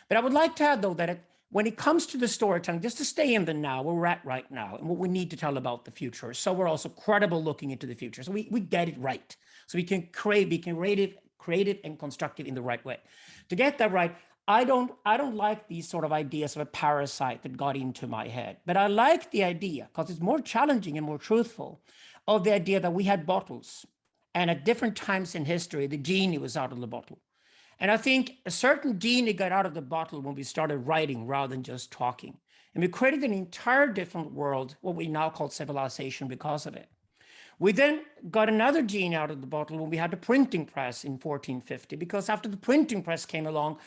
But I would like to add, though, that when it comes to the storytelling, just to stay in the now, where we're at right now, and what we need to tell about the future, so we're also credible looking into the future. So we get it right. So we can create it and construct it in the right way. To get that right, I don't like these sort of ideas of a parasite that got into my head. But I like the idea, because it's more challenging and more truthful, of the idea that we had bottles, and at different times in history, the genie was out of the bottle. And I think a certain genie got out of the bottle when we started writing rather than just talking. And we created an entire different world, what we now call civilization, because of it. We then got another genie out of the bottle when we had the printing press in 1450, because after the printing press came along,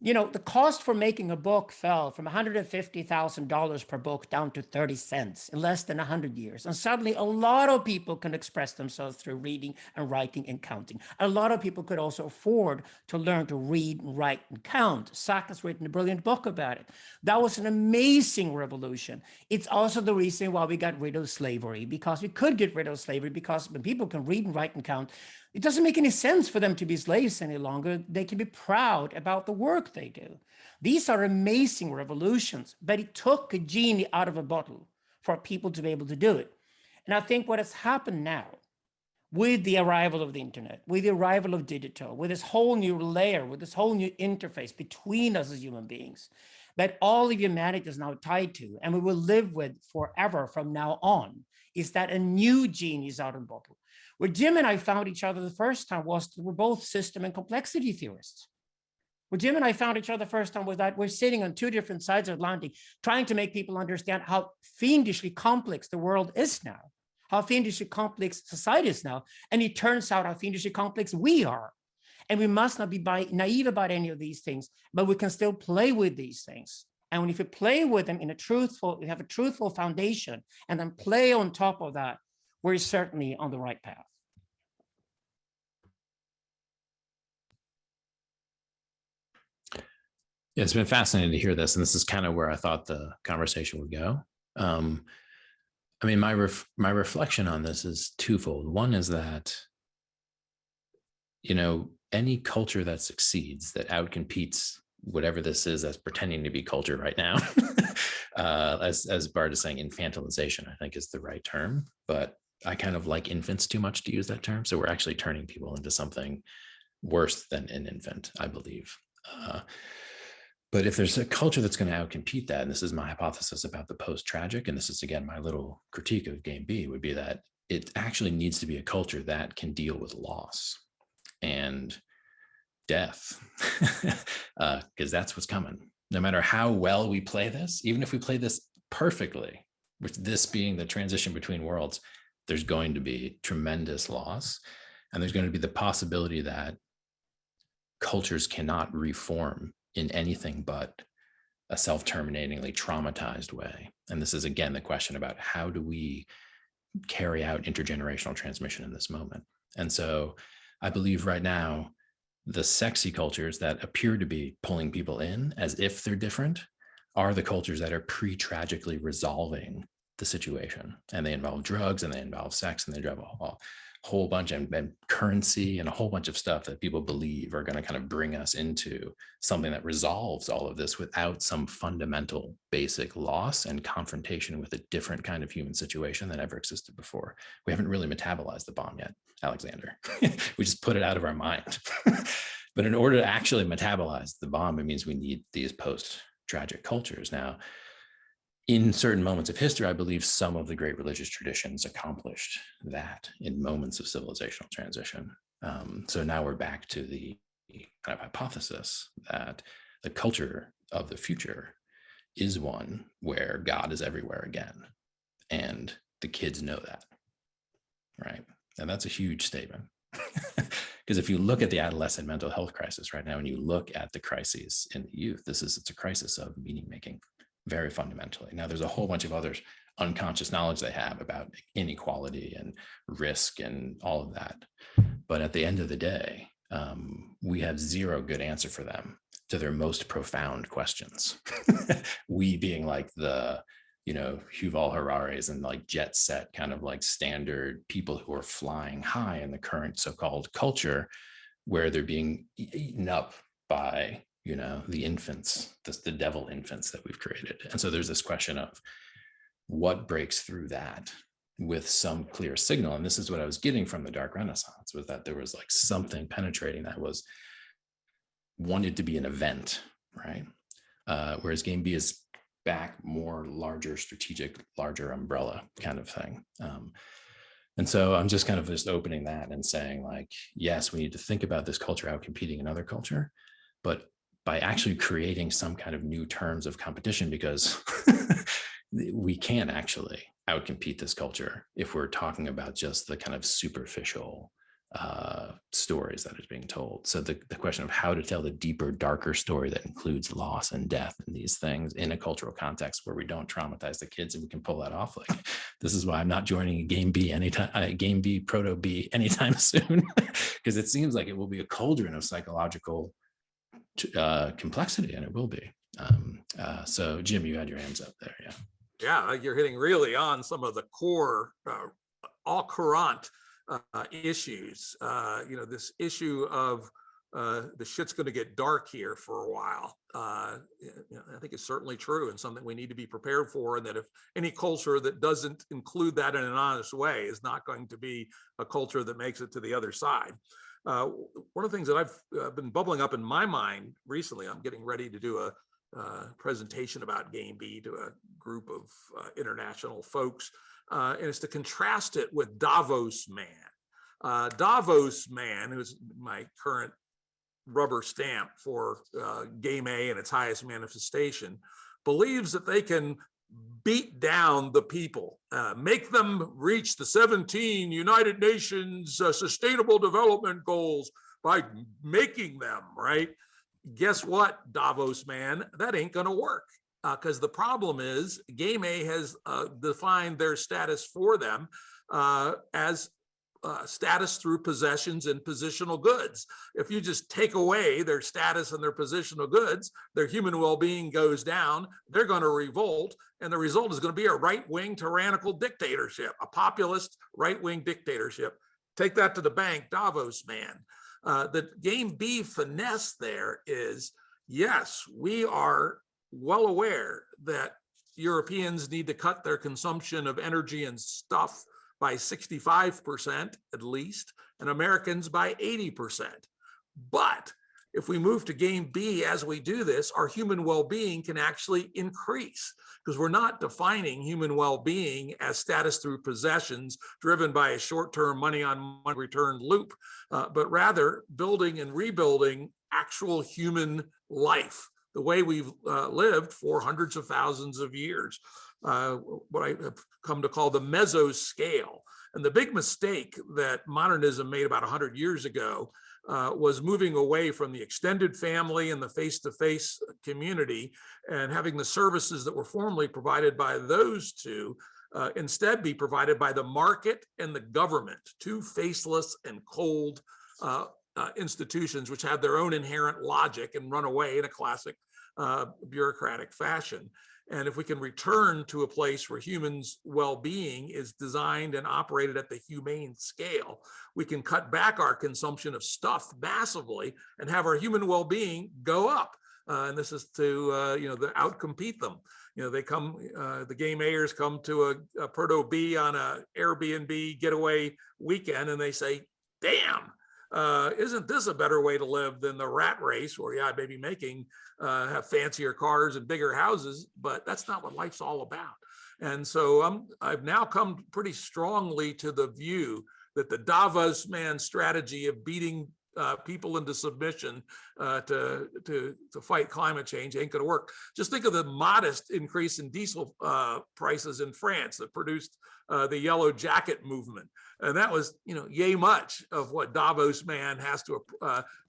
you know, the cost for making a book fell from $150,000 per book down to 30 cents in less than 100 years. And suddenly a lot of people can express themselves through reading and writing and counting. A lot of people could also afford to learn to read and write and count. Sack has written a brilliant book about it. That was an amazing revolution. It's also the reason why we got rid of slavery, because we could get rid of slavery, because when people can read and write and count, it doesn't make any sense for them to be slaves any longer. They can be proud about the work they do. These are amazing revolutions, but it took a genie out of a bottle for people to be able to do it. And I think what has happened now, with the arrival of the internet, with the arrival of digital, with this whole new layer, with this whole new interface between us as human beings, that all of humanity is now tied to, and we will live with forever from now on, is that a new genie is out of the bottle. Where Jim and I found each other the first time was we're both system and complexity theorists. Where Jim and I found each other the first time was that we're sitting on two different sides of the Atlantic, trying to make people understand how fiendishly complex the world is now, how fiendishly complex society is now. And it turns out how fiendishly complex we are. And we must not be naive about any of these things, but we can still play with these things. And if we play with them in we have a truthful foundation, and then play on top of that, we're certainly on the right path. Yeah, it's been fascinating to hear this, and this is kind of where I thought the conversation would go. I mean, my reflection on this is twofold. One is that, you know, any culture that succeeds, that outcompetes whatever this is that's pretending to be culture right now, as Bart is saying, infantilization, I think, is the right term. But I kind of like infants too much to use that term. So we're actually turning people into something worse than an infant, I believe. But if there's a culture that's going to outcompete that, and this is my hypothesis about the post-tragic, and this is, again, my little critique of Game B, would be that it actually needs to be a culture that can deal with loss and death, because that's what's coming. No matter how well we play this, even if we play this perfectly, with this being the transition between worlds, there's going to be tremendous loss. And there's going to be the possibility that cultures cannot reform in anything but a self-terminatingly traumatized way. And this is, again, the question about how do we carry out intergenerational transmission in this moment. And so I believe right now, the sexy cultures that appear to be pulling people in as if they're different are the cultures that are pre-tragically resolving the situation. And they involve drugs, and they involve sex, and they involve a whole bunch of currency and a whole bunch of stuff that people believe are going to kind of bring us into something that resolves all of this without some fundamental basic loss and confrontation with a different kind of human situation that ever existed before. We haven't really metabolized the bomb yet, Alexander. We just put it out of our mind. But in order to actually metabolize the bomb, it means we need these post tragic cultures. Now, in certain moments of history, I believe some of the great religious traditions accomplished that in moments of civilizational transition. So now we're back to the kind of hypothesis that the culture of the future is one where God is everywhere again. And the kids know that, right? And that's a huge statement. Because if you look at the adolescent mental health crisis right now, and you look at the crises in the youth, it's a crisis of meaning making, very fundamentally. Now, there's a whole bunch of other unconscious knowledge they have about inequality and risk and all of that. But at the end of the day, we have zero good answer for them to their most profound questions. We being like the, Yuval Harare's and like jet set kind of like standard people who are flying high in the current so-called culture, where they're being eaten up by, the infants, the devil infants that we've created. And so there's this question of what breaks through that with some clear signal. And this is what I was getting from the Dark Renaissance, was that there was like something penetrating that was wanted to be an event, right? Whereas Game B is back more larger, strategic, larger umbrella kind of thing. And so I'm just kind of just opening that and saying like, yes, we need to think about this culture out competing another culture, but by actually creating some kind of new terms of competition, because we can actually outcompete this culture if we're talking about just the kind of superficial stories that is being told. So the question of how to tell the deeper, darker story that includes loss and death and these things in a cultural context where we don't traumatize the kids, and we can pull that off. Like, this is why I'm not joining a Game B anytime, Game B Proto B anytime soon, because it seems like it will be a cauldron of psychological complexity, and it will be. So Jim, you had your hands up there. Yeah. Yeah, you're hitting really on some of the core, all current issues. This issue of the shit's going to get dark here for a while. I think it's certainly true, and something we need to be prepared for. And that if any culture that doesn't include that in an honest way is not going to be a culture that makes it to the other side. One of the things that I've been bubbling up in my mind recently, I'm getting ready to do a presentation about Game B to a group of international folks, and it's to contrast it with Davos Man. Davos Man, who's my current rubber stamp for Game A and its highest manifestation, believes that they can beat down the people, make them reach the 17 United Nations Sustainable Development Goals by making them, right? Guess what, Davos Man? That ain't going to work, because the problem is Game A has defined their status for them as status through possessions and positional goods. If you just take away their status and their positional goods, their human well-being goes down, they're going to revolt, and the result is going to be a right-wing tyrannical dictatorship, a populist right-wing dictatorship. Take that to the bank, Davos Man. The Game B finesse there is, yes, we are well aware that Europeans need to cut their consumption of energy and stuff by 65% at least, and Americans by 80%. But if we move to Game B as we do this, our human well-being can actually increase, because we're not defining human well-being as status through possessions driven by a short-term money on money return loop, but rather building and rebuilding actual human life, the way we've lived for hundreds of thousands of years. What I have come to call the mesoscale. And the big mistake that modernism made about 100 years ago was moving away from the extended family and the face-to-face community, and having the services that were formerly provided by those two instead be provided by the market and the government, two faceless and cold institutions which have their own inherent logic and run away in a classic bureaucratic fashion. And if we can return to a place where humans' well-being is designed and operated at the humane scale, we can cut back our consumption of stuff massively and have our human well-being go up. And this is to outcompete them. They come, the Game A'ers come to a Proto B on a Airbnb getaway weekend, and they say, "Damn, isn't this a better way to live than the rat race where, yeah, maybe have fancier cars and bigger houses, but that's not what life's all about. And so I've now come pretty strongly to the view that the Davos man strategy of beating people into submission to fight climate change ain't going to work. Just think of the modest increase in diesel prices in France that produced the yellow jacket movement. And that was, yay much of what Davos man has to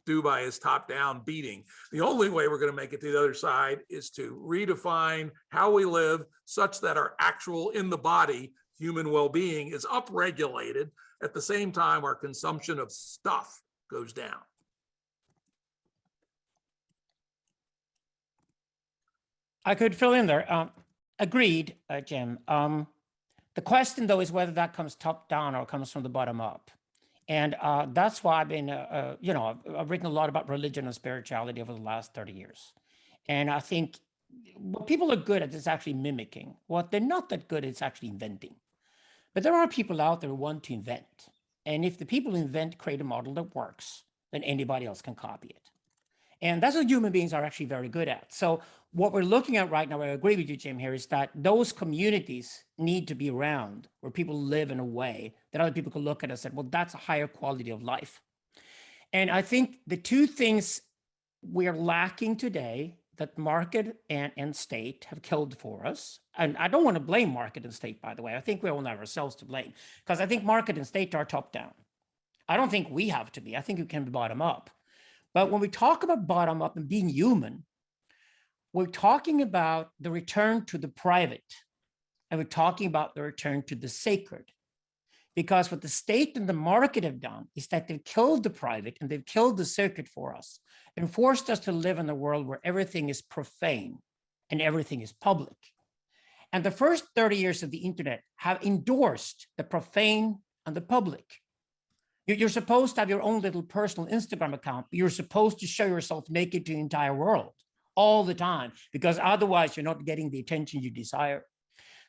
do by his top-down beating. The only way we're going to make it to the other side is to redefine how we live such that our actual in the body human well-being is upregulated. At the same time, our consumption of stuff goes down. I could fill in there. Agreed, Jim. The question, though, is whether that comes top down or comes from the bottom up. And that's why I've been, I've written a lot about religion and spirituality over the last 30 years. And I think what people are good at is actually mimicking. What they're not that good at is actually inventing. But there are people out there who want to invent. And if the people who invent create a model that works, then anybody else can copy it. And that's what human beings are actually very good at. So what we're looking at right now, I agree with you, Jim, here, is that those communities need to be around where people live in a way that other people can look at and say, well, that's a higher quality of life. And I think the two things we're lacking today that market and state have killed for us, and I don't want to blame market and state, by the way. I think we all have ourselves to blame, because I think market and state are top down. I don't think we have to be. I think it can be bottom up. But when we talk about bottom up and being human, we're talking about the return to the private, and we're talking about the return to the sacred. Because what the state and the market have done is that they've killed the private and they've killed the sacred for us and forced us to live in a world where everything is profane and everything is public. And the first 30 years of the internet have endorsed the profane and the public. You're supposed to have your own little personal Instagram account. You're supposed to show yourself naked to the entire world all the time, because otherwise you're not getting the attention you desire.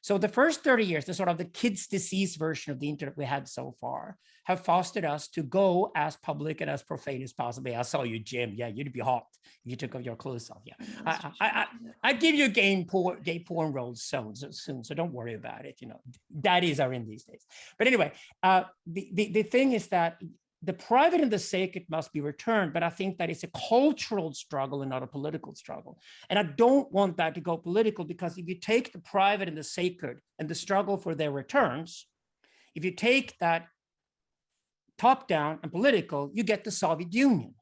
So the first 30 years, the sort of the kids' disease version of the internet we had so far, have fostered us to go as public and as profane as possible. I saw you, Jim. Yeah, you'd be hot if you took off your clothes off. Yeah, I give you gay porn roles soon, so don't worry about it. Daddies are in these days. But anyway, the thing is that the private and the sacred must be returned, but I think that it's a cultural struggle and not a political struggle. And I don't want that to go political, because if you take the private and the sacred and the struggle for their returns, if you take that top down and political, you get the Soviet Union.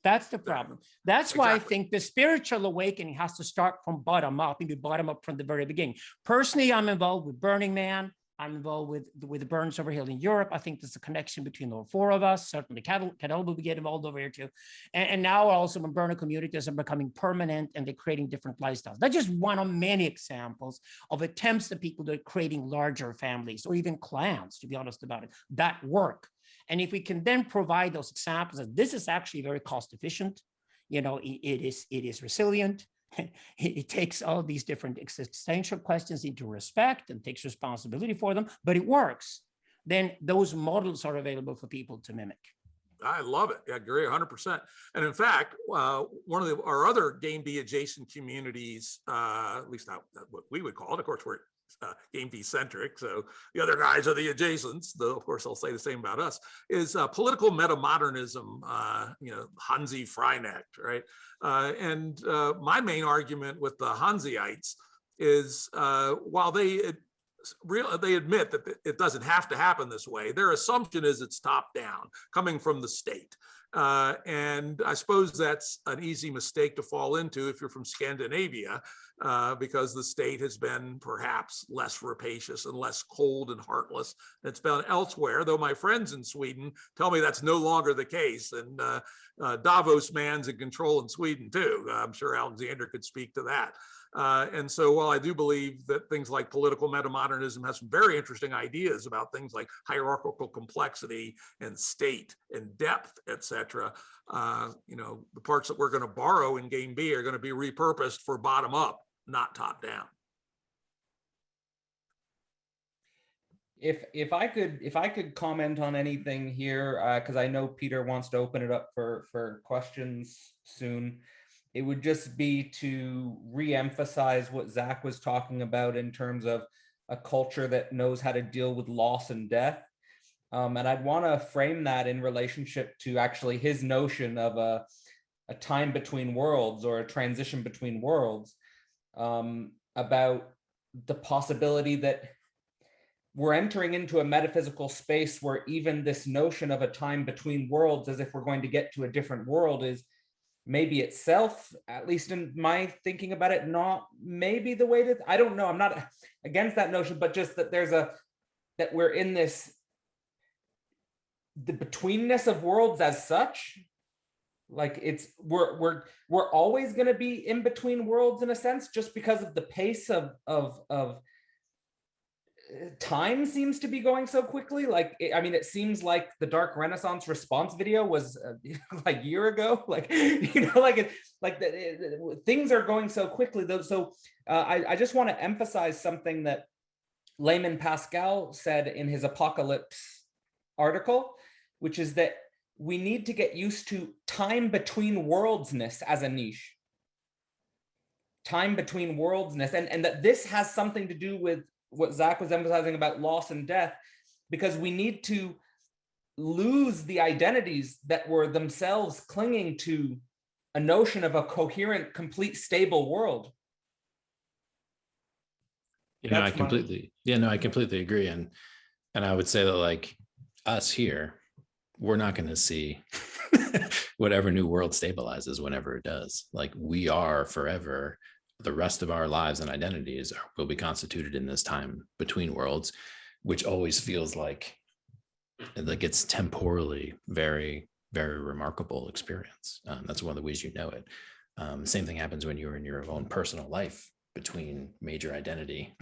That's the problem. That's why I think the spiritual awakening has to start from bottom up, and be bottom up from the very beginning. Personally, I'm involved with Burning Man. I'm involved with the Burns over here in Europe. I think there's a connection between the four of us. Certainly Cadell will get involved over here too. And now also when burner communities are becoming permanent and they're creating different lifestyles. That's just one of many examples of attempts that people are creating larger families or even clans, to be honest about it, that work. And if we can then provide those examples, that this is actually very cost efficient, it is resilient. It takes all these different existential questions into respect and takes responsibility for them, but it works. Then those models are available for people to mimic. I love it. I agree 100%. And in fact, one of our other Game B adjacent communities, at least not what we would call it, of course, we're Game B centric, so the other guys are the adjacents, though of course they'll say the same about us, is political metamodernism, Hansi Freinecht, right? And my main argument with the Hanseites is while they admit that it doesn't have to happen this way, their assumption is it's top down, coming from the state. And I suppose that's an easy mistake to fall into if you're from Scandinavia, because the state has been perhaps less rapacious and less cold and heartless than it's been elsewhere, though my friends in Sweden tell me that's no longer the case. And Davos man's in control in Sweden too. I'm sure Alexander could speak to that. And so while I do believe that things like political metamodernism has some very interesting ideas about things like hierarchical complexity and state and depth, et cetera, the parts that we're going to borrow in Game B are going to be repurposed for bottom up, not top down. if I could comment on anything here, because I know Peter wants to open it up for questions soon, it would just be to re-emphasize what Zach was talking about in terms of a culture that knows how to deal with loss and death. And I'd want to frame that in relationship to actually his notion of a time between worlds, or a transition between worlds, about the possibility that we're entering into a metaphysical space where even this notion of a time between worlds, as if we're going to get to a different world, is maybe itself, at least in my thinking about it, not maybe the way to, I don't know, I'm not against that notion, but just that that we're in this, the betweenness of worlds as such. Like we're always going to be in between worlds in a sense, just because of the pace of time seems to be going so quickly. Like, I mean, it seems like the Dark Renaissance response video was like a year ago. Like, things are going so quickly though. So I just want to emphasize something that Layman Pascal said in his Apocalypse article, which is that we need to get used to time between worldsness as a niche. Time between worldsness, and that this has something to do with what Zach was emphasizing about loss and death, because we need to lose the identities that were themselves clinging to a notion of a coherent, complete, stable world. I completely agree. And I would say that, like, us here, we're not going to see whatever new world stabilizes whenever it does. Like, we are forever, the rest of our lives and identities will be constituted in this time between worlds, which always feels like it's temporally very, very remarkable experience. That's one of the ways you know it. The same thing happens when you're in your own personal life between major identity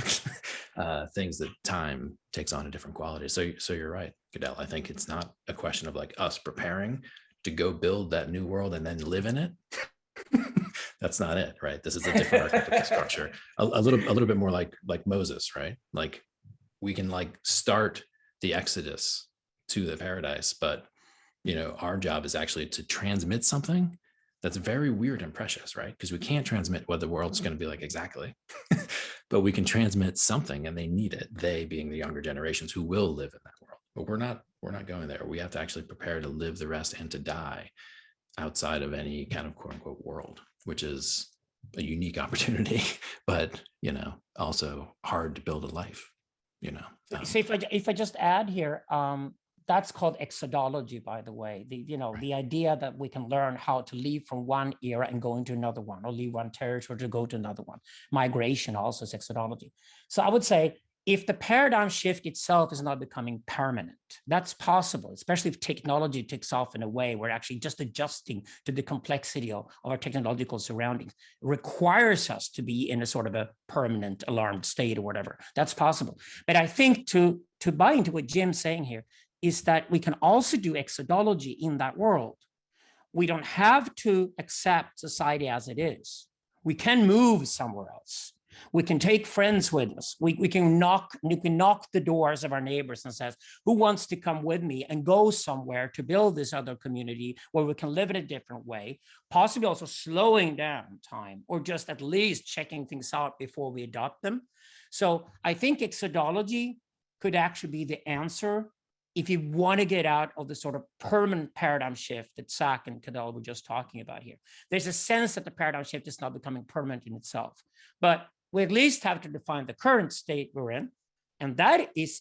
things, that time takes on a different quality. So you're right, Cadell. I think it's not a question of like us preparing to go build that new world and then live in it. That's not it, right? This is a different archetypal structure, a little bit more like Moses, right? Like, we can like start the exodus to the paradise, but our job is actually to transmit something that's very weird and precious, right? Because we can't transmit what the world's going to be like exactly, but we can transmit something, and they need it. They being the younger generations who will live in that world, but we're not going there. We have to actually prepare to live the rest and to die outside of any kind of quote unquote world, which is a unique opportunity, but also hard to build a life. So if I just add here, that's called exodology, by the way. The idea that we can learn how to leave from one era and go into another one, or leave one territory to go to another one. Migration also is exodology. So I would say, if the paradigm shift itself is not becoming permanent, that's possible, especially if technology takes off in a way where actually just adjusting to the complexity of our technological surroundings requires us to be in a sort of a permanent alarmed state or whatever. That's possible. But I think to buy into what Jim's saying here is that we can also do exodology in that world. We don't have to accept society as it is. We can move somewhere else. We can take friends with us. We can knock the doors of our neighbors and says, who wants to come with me and go somewhere to build this other community where we can live in a different way, possibly also slowing down time, or just at least checking things out before we adopt them. So I think exodology could actually be the answer if you want to get out of the sort of permanent paradigm shift that Zach and Cadell were just talking about here. There's a sense that the paradigm shift is not becoming permanent in itself, but we at least have to define the current state we're in, and that is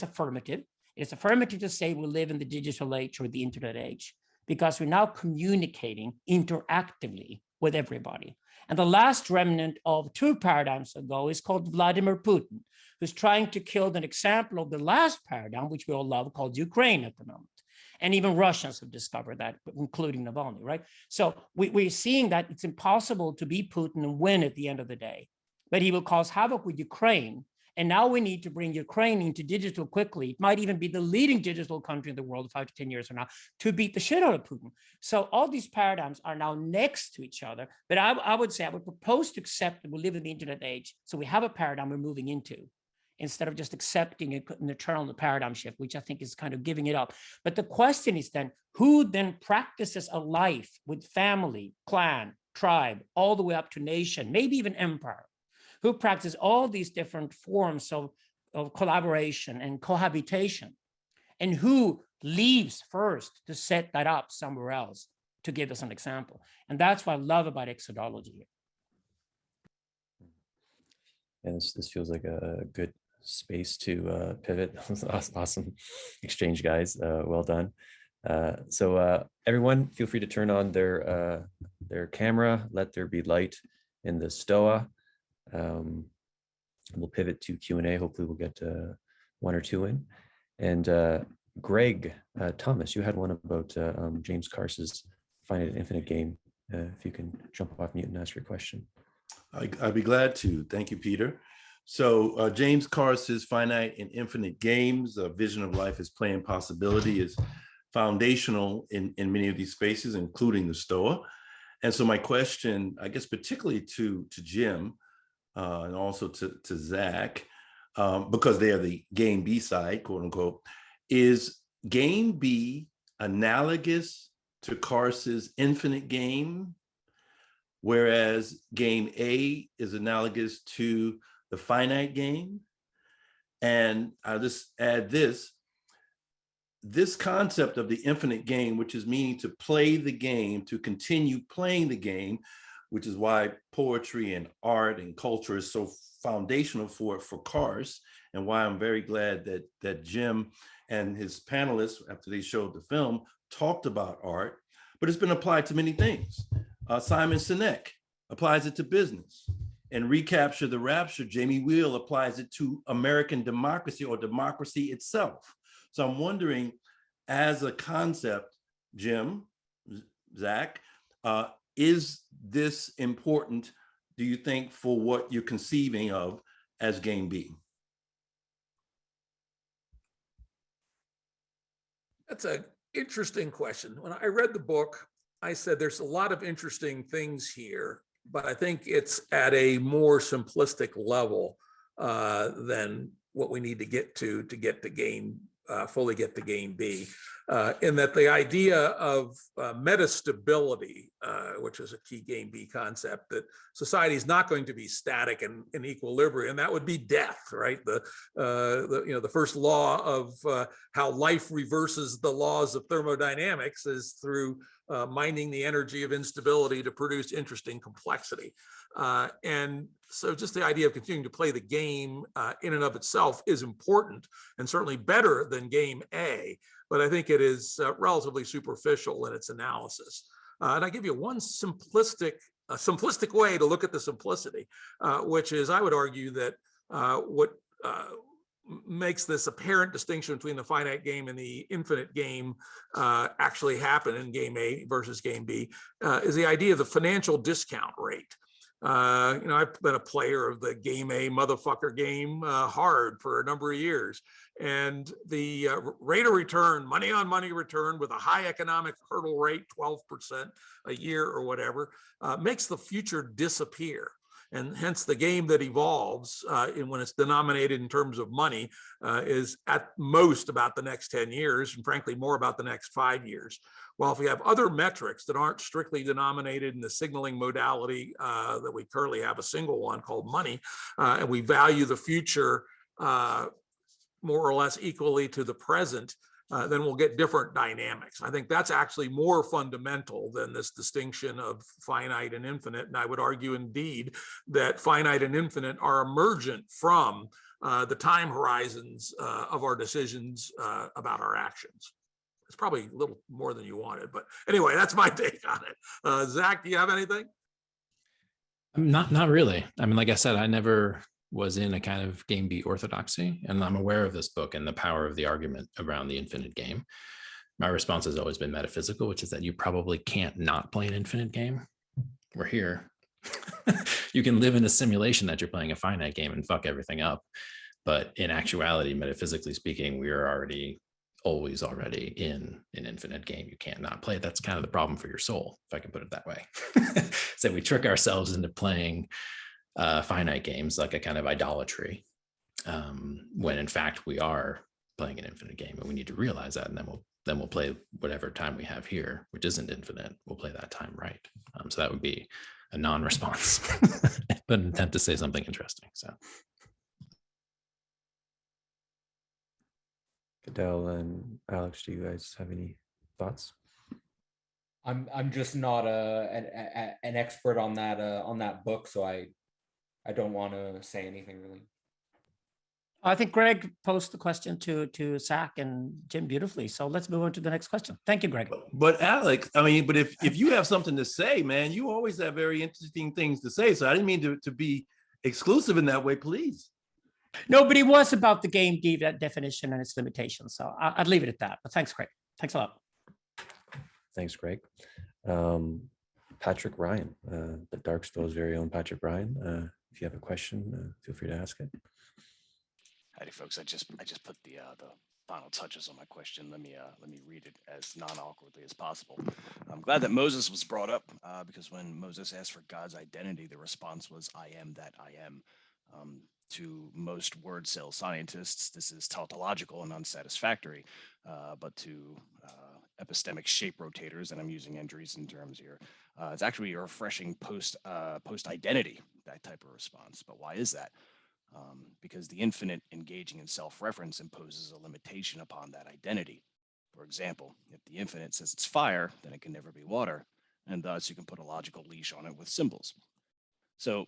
affirmative. It's affirmative to say we live in the digital age or the internet age, because we're now communicating interactively with everybody. And the last remnant of 2 paradigms ago is called Vladimir Putin, who's trying to kill an example of the last paradigm, which we all love, called Ukraine at the moment. And even Russians have discovered that, including Navalny, right? So we're seeing that it's impossible to be Putin and win at the end of the day, but he will cause havoc with Ukraine. And now we need to bring Ukraine into digital quickly. It might even be the leading digital country in the world 5 to 10 years from now to beat the shit out of Putin. So all these paradigms are now next to each other. But I would say, I would propose to accept that we live in the internet age. So we have a paradigm we're moving into. instead of just accepting an eternal paradigm shift, which I think is kind of giving it up. But the question is then, who then practices a life with family, clan, tribe, all the way up to nation, maybe even empire, who practice all these different forms of collaboration and cohabitation, and who leaves first to set that up somewhere else, to give us an example. And that's what I love about exodology. And this feels like a good space to pivot. Awesome exchange, guys. Well done. So everyone, feel free to turn on their camera. Let there be light in the stoa. We'll pivot to Q&A. Hopefully we'll get one or two in. And Greg Thomas, you had one about James Carson's Finite and Infinite Game. If you can jump off mute and ask your question. I'd be glad to. Thank you, Peter. So James Carson's Finite and Infinite Games, a vision of life as play and possibility, is foundational in many of these spaces, including the Stoa. And so my question, I guess, particularly to Jim and also to Zach, because they are the game B side, quote unquote, is game B analogous to Carson's Infinite Game, whereas game A is analogous to the Finite Game? And I'll just add this concept of the infinite game, which is meaning to play the game, to continue playing the game, which is why poetry and art and culture is so foundational for Cars, and why I'm very glad that Jim and his panelists, after they showed the film, talked about art, but it's been applied to many things. Simon Sinek applies it to business. And Recapture the Rapture, Jamie Wheel applies it to American democracy or democracy itself. So I'm wondering, as a concept, Jim, Zach, is this important, do you think, for what you're conceiving of as game B? That's an interesting question. When I read the book, I said there's a lot of interesting things here, but I think it's at a more simplistic level than what we need to get to game, fully get to game B. In that the idea of metastability, which is a key game B concept, that society is not going to be static and in equilibrium, that would be death, right? The first law of how life reverses the laws of thermodynamics is through mining the energy of instability to produce interesting complexity. And so just the idea of continuing to play the game in and of itself is important and certainly better than game A, but I think it is relatively superficial in its analysis. And I give you one simplistic way to look at the simplicity, which is, I would argue that what makes this apparent distinction between the finite game and the infinite game actually happen in game A versus game B is the idea of the financial discount rate. I've been a player of the game A motherfucker game hard for a number of years. And the rate of return, money on money return with a high economic hurdle rate, 12% a year or whatever, makes the future disappear. And hence the game that evolves when it's denominated in terms of money is at most about the next 10 years, and frankly, more about the next 5 years. Well, if we have other metrics that aren't strictly denominated in the signaling modality that we currently have, a single one called money, and we value the future more or less equally to the present, then we'll get different dynamics. I think that's actually more fundamental than this distinction of finite and infinite. And I would argue indeed that finite and infinite are emergent from the time horizons of our decisions about our actions. It's probably a little more than you wanted, but anyway, that's my take on it. Zach, do you have anything? Not really. I mean, like I said, I never was in a kind of game B orthodoxy, and I'm aware of this book and the power of the argument around the infinite game. My response has always been metaphysical, which is that you probably can't not play an infinite game. We're here. You can live in a simulation that you're playing a finite game and fuck everything up. But in actuality, metaphysically speaking, we are always already in an infinite game. You can't not play it. That's kind of the problem for your soul, if I can put it that way. So we trick ourselves into playing finite games like a kind of idolatry. when in fact we are playing an infinite game, and we need to realize that, and then we'll play whatever time we have here, which isn't infinite. We'll play that time right. So that would be a non-response, but an attempt to say something interesting. So, Cadell and Alex, do you guys have any thoughts? I'm just not an expert on that book, so I don't want to say anything really. I think Greg posed the question to Zach and Jim beautifully. So let's move on to the next question. Thank you, Greg. But Alex, I mean, but if you have something to say, man, you always have very interesting things to say. So I didn't mean to be exclusive in that way, please. No, but it was about the game definition and its limitations. So I'd leave it at that. But thanks, Greg. Thanks a lot. Thanks, Greg. Patrick Ryan, the Dark Stoa's very own Patrick Ryan. If you have a question, feel free to ask it. Howdy, folks. I just put the final touches on my question. Let me read it as non-awkwardly as possible. I'm glad that Moses was brought up because when Moses asked for God's identity, the response was, "I am that I am." To most word cell scientists, this is tautological and unsatisfactory, but to epistemic shape rotators, and I'm using Andreessen terms here, it's actually a refreshing post identity, that type of response. But why is that? Because the infinite engaging in self-reference imposes a limitation upon that identity. For example, if the infinite says it's fire, then it can never be water, and thus you can put a logical leash on it with symbols. So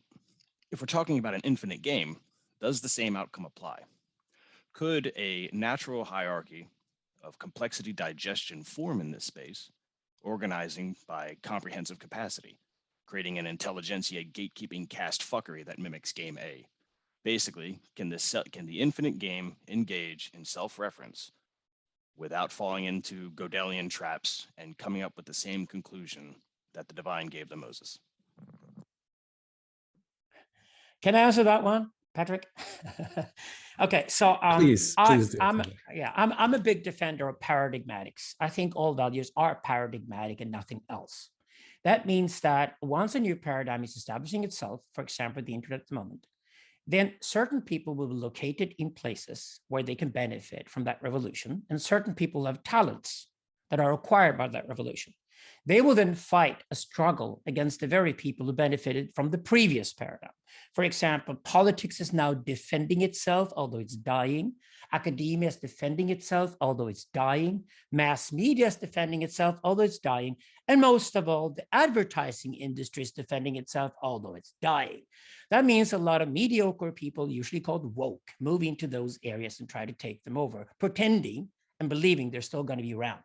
if we're talking about an infinite game, does the same outcome apply? Could a natural hierarchy of complexity digestion form in this space, organizing by comprehensive capacity, creating an intelligentsia gatekeeping caste fuckery that mimics game A? Basically, can the infinite game engage in self-reference without falling into Godelian traps and coming up with the same conclusion that the divine gave to Moses? Can I answer that one, Patrick? Okay, so please do. I'm a big defender of paradigmatics. I think all values are paradigmatic and nothing else. That means that once a new paradigm is establishing itself, for example, the internet at the moment, then certain people will be located in places where they can benefit from that revolution, and certain people have talents that are acquired by that revolution. They will then fight a struggle against the very people who benefited from the previous paradigm. For example, politics is now defending itself, although it's dying. Academia is defending itself, although it's dying. Mass media is defending itself, although it's dying. And most of all, the advertising industry is defending itself, although it's dying. That means a lot of mediocre people, usually called woke, move into those areas and try to take them over, pretending and believing they're still going to be around.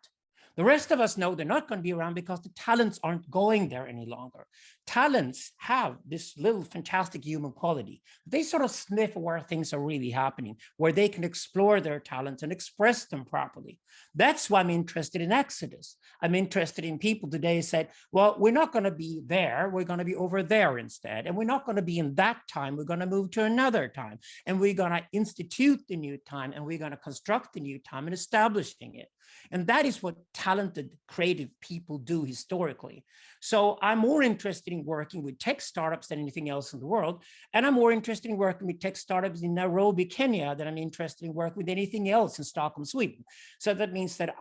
The rest of us know they're not going to be around because the talents aren't going there any longer. Talents have this little fantastic human quality. They sort of sniff where things are really happening, where they can explore their talents and express them properly. That's why I'm interested in Exodus. I'm interested in people today who said, well, we're not going to be there. We're going to be over there instead. And we're not going to be in that time. We're going to move to another time. And we're going to institute the new time. And we're going to construct the new time and establishing it. And that is what talented, creative people do historically. So I'm more interested in working with tech startups than anything else in the world. And I'm more interested in working with tech startups in Nairobi, Kenya, than I'm interested in working with anything else in Stockholm, Sweden. So that means that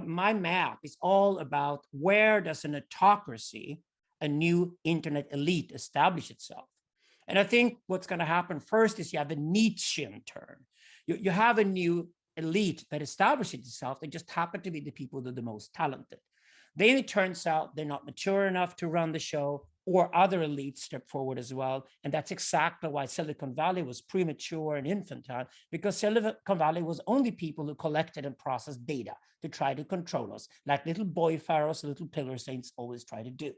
my map is all about where does an autocracy, a new internet elite, establish itself. And I think what's going to happen first is you have a Nietzschean turn. You have a new elite that establishes itself. They just happen to be the people that are the most talented. Then it turns out they're not mature enough to run the show, or other elites step forward as well. And that's exactly why Silicon Valley was premature and infantile, because Silicon Valley was only people who collected and processed data to try to control us, like little boy pharaohs, little pillar saints always try to do.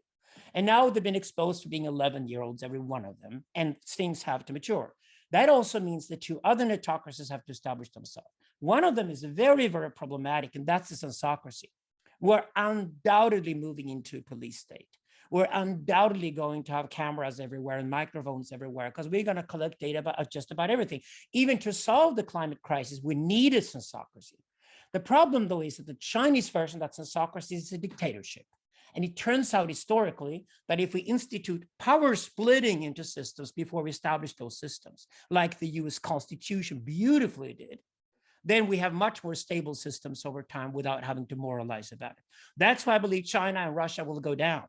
And now they've been exposed to being 11-year-olds, every one of them, and things have to mature. That also means the two other autocracies have to establish themselves. One of them is very, very problematic, and that's the sensocracy. We're undoubtedly moving into a police state. We're undoubtedly going to have cameras everywhere and microphones everywhere, because we're going to collect data about just about everything. Even to solve the climate crisis, we need a sensocracy. The problem, though, is that the Chinese version of that sensocracy is a dictatorship. And it turns out historically that if we institute power splitting into systems before we establish those systems, like the US Constitution beautifully did, then we have much more stable systems over time without having to moralize about it. That's why I believe China and Russia will go down.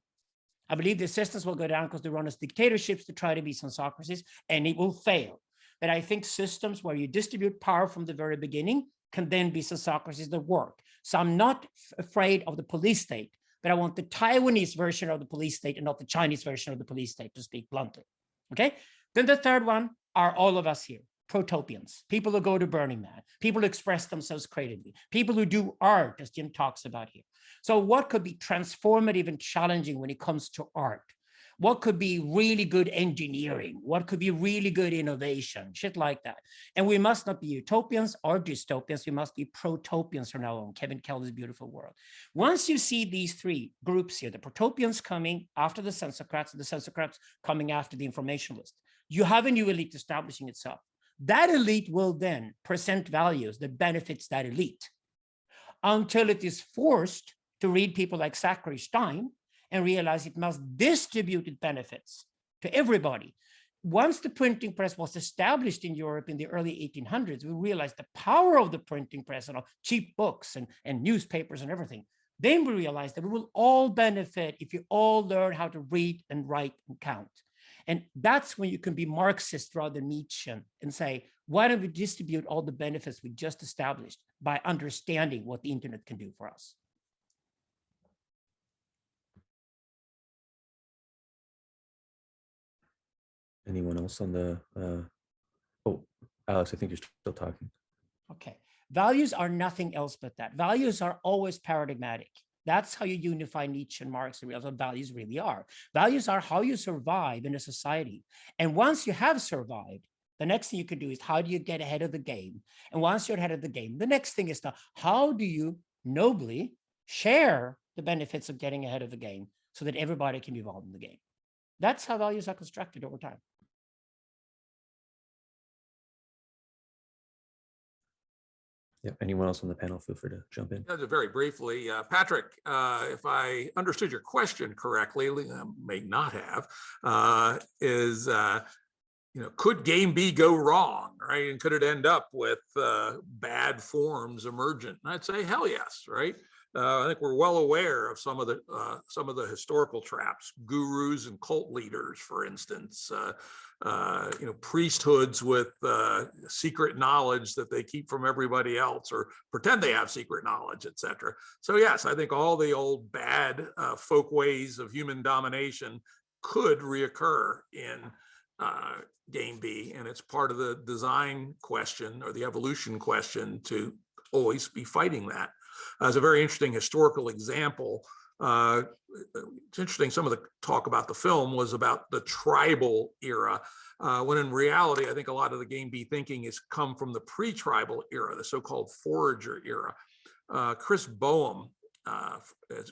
I believe the systems will go down because they run as dictatorships to try to be some Socrates, and it will fail. But I think systems where you distribute power from the very beginning can then be some Socrates that work. So I'm not afraid of the police state, but I want the Taiwanese version of the police state and not the Chinese version of the police state, to speak bluntly. Okay. Then the third one are all of us here, protopians, people who go to Burning Man, people who express themselves creatively, people who do art, as Jim talks about here. So what could be transformative and challenging when it comes to art? What could be really good engineering? What could be really good innovation? Shit like that. And we must not be utopians or dystopians. We must be protopians from now on. Kevin Kelly's beautiful world. Once you see these three groups here, the protopians coming after the sensocrats, and the sensocrats coming after the informationalists, you have a new elite establishing itself. That elite will then present values that benefits that elite until it is forced to read people like Zachary Stein and realize it must distribute its benefits to everybody. Once the printing press was established in Europe in the early 1800s, we realized the power of the printing press and cheap books and newspapers and everything. Then we realized that we will all benefit if you all learn how to read and write and count. And that's when you can be Marxist rather than Nietzschean and say, why don't we distribute all the benefits we just established by understanding what the internet can do for us? Anyone else on the, oh, Alex, I think you're still talking. Okay. Values are nothing else but that. Values are always paradigmatic. That's how you unify Nietzsche and Marx and realize what values really are. Values are how you survive in a society. And once you have survived, the next thing you can do is how do you get ahead of the game? And once you're ahead of the game, the next thing is how do you nobly share the benefits of getting ahead of the game so that everybody can be involved in the game? That's how values are constructed over time. Yeah. Anyone else on the panel, feel free to jump in. Just very briefly, Patrick, if I understood your question correctly, may not have, could game B go wrong, right? And could it end up with bad forms emergent? And I'd say hell yes, right? I think we're well aware of some of the historical traps, gurus and cult leaders, for instance, priesthoods with secret knowledge that they keep from everybody else or pretend they have secret knowledge, etc. So yes, I think all the old bad folk ways of human domination could reoccur in game B, and it's part of the design question or the evolution question to always be fighting that. As a very interesting historical example, it's interesting, some of the talk about the film was about the tribal era, when in reality, I think a lot of the game B thinking has come from the pre-tribal era, the so-called forager era. Chris Boehm, a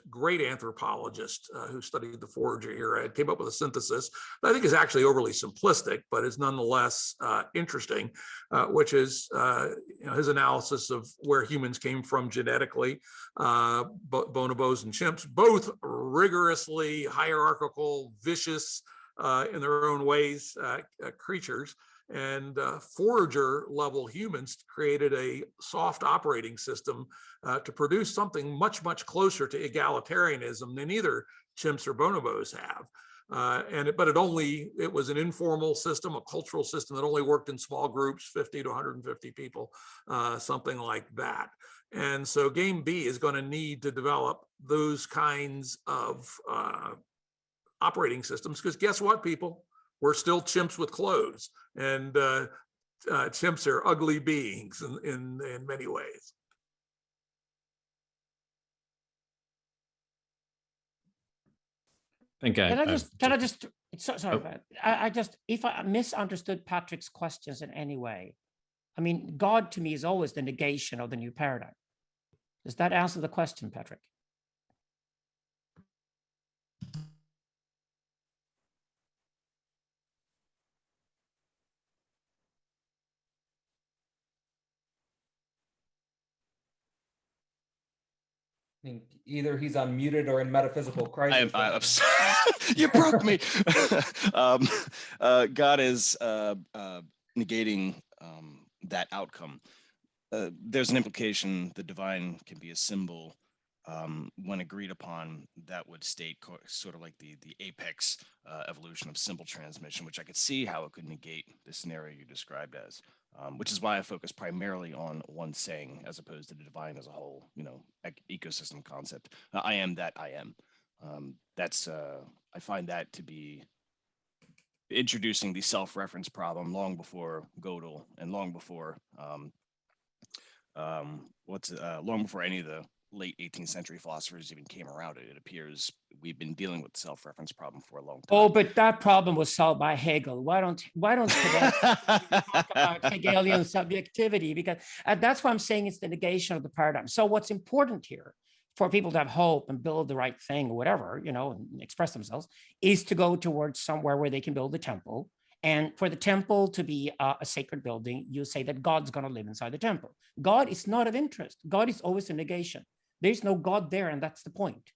great anthropologist who studied the forager era, came up with a synthesis that I think is actually overly simplistic, but is nonetheless interesting, which is his analysis of where humans came from genetically, bonobos and chimps, both rigorously hierarchical, vicious in their own ways creatures. And forager level humans created a soft operating system to produce something much, much closer to egalitarianism than either chimps or bonobos have. But it was an informal system, a cultural system that only worked in small groups, 50 to 150 people, something like that. And so game B is going to need to develop those kinds of operating systems, because guess what, people? We're still chimps with clothes, and chimps are ugly beings in many ways. If I misunderstood Patrick's questions in any way, I mean, God to me is always the negation of the new paradigm. Does that answer the question, Patrick? I think either he's unmuted or in metaphysical crisis. You broke me. God is negating that outcome. There's an implication the divine can be a symbol when agreed upon that would state sort of like the apex evolution of symbol transmission, which I could see how it could negate the scenario you described as, which is why I focus primarily on one saying as opposed to the divine as a whole, ecosystem concept. I am that I am. I find that to be introducing the self-reference problem long before Gödel and long before long before any of the late 18th century philosophers even came around it. It appears we've been dealing with the self-reference problem for a long time. Oh, but that problem was solved by Hegel. Why don't Cadell talk about Hegelian subjectivity? Because that's why I'm saying it's the negation of the paradigm. So what's important here for people to have hope and build the right thing or whatever, and express themselves, is to go towards somewhere where they can build the temple. And for the temple to be a sacred building, you say that God's going to live inside the temple. God is not of interest. God is always a negation. There's no God there, and that's the point.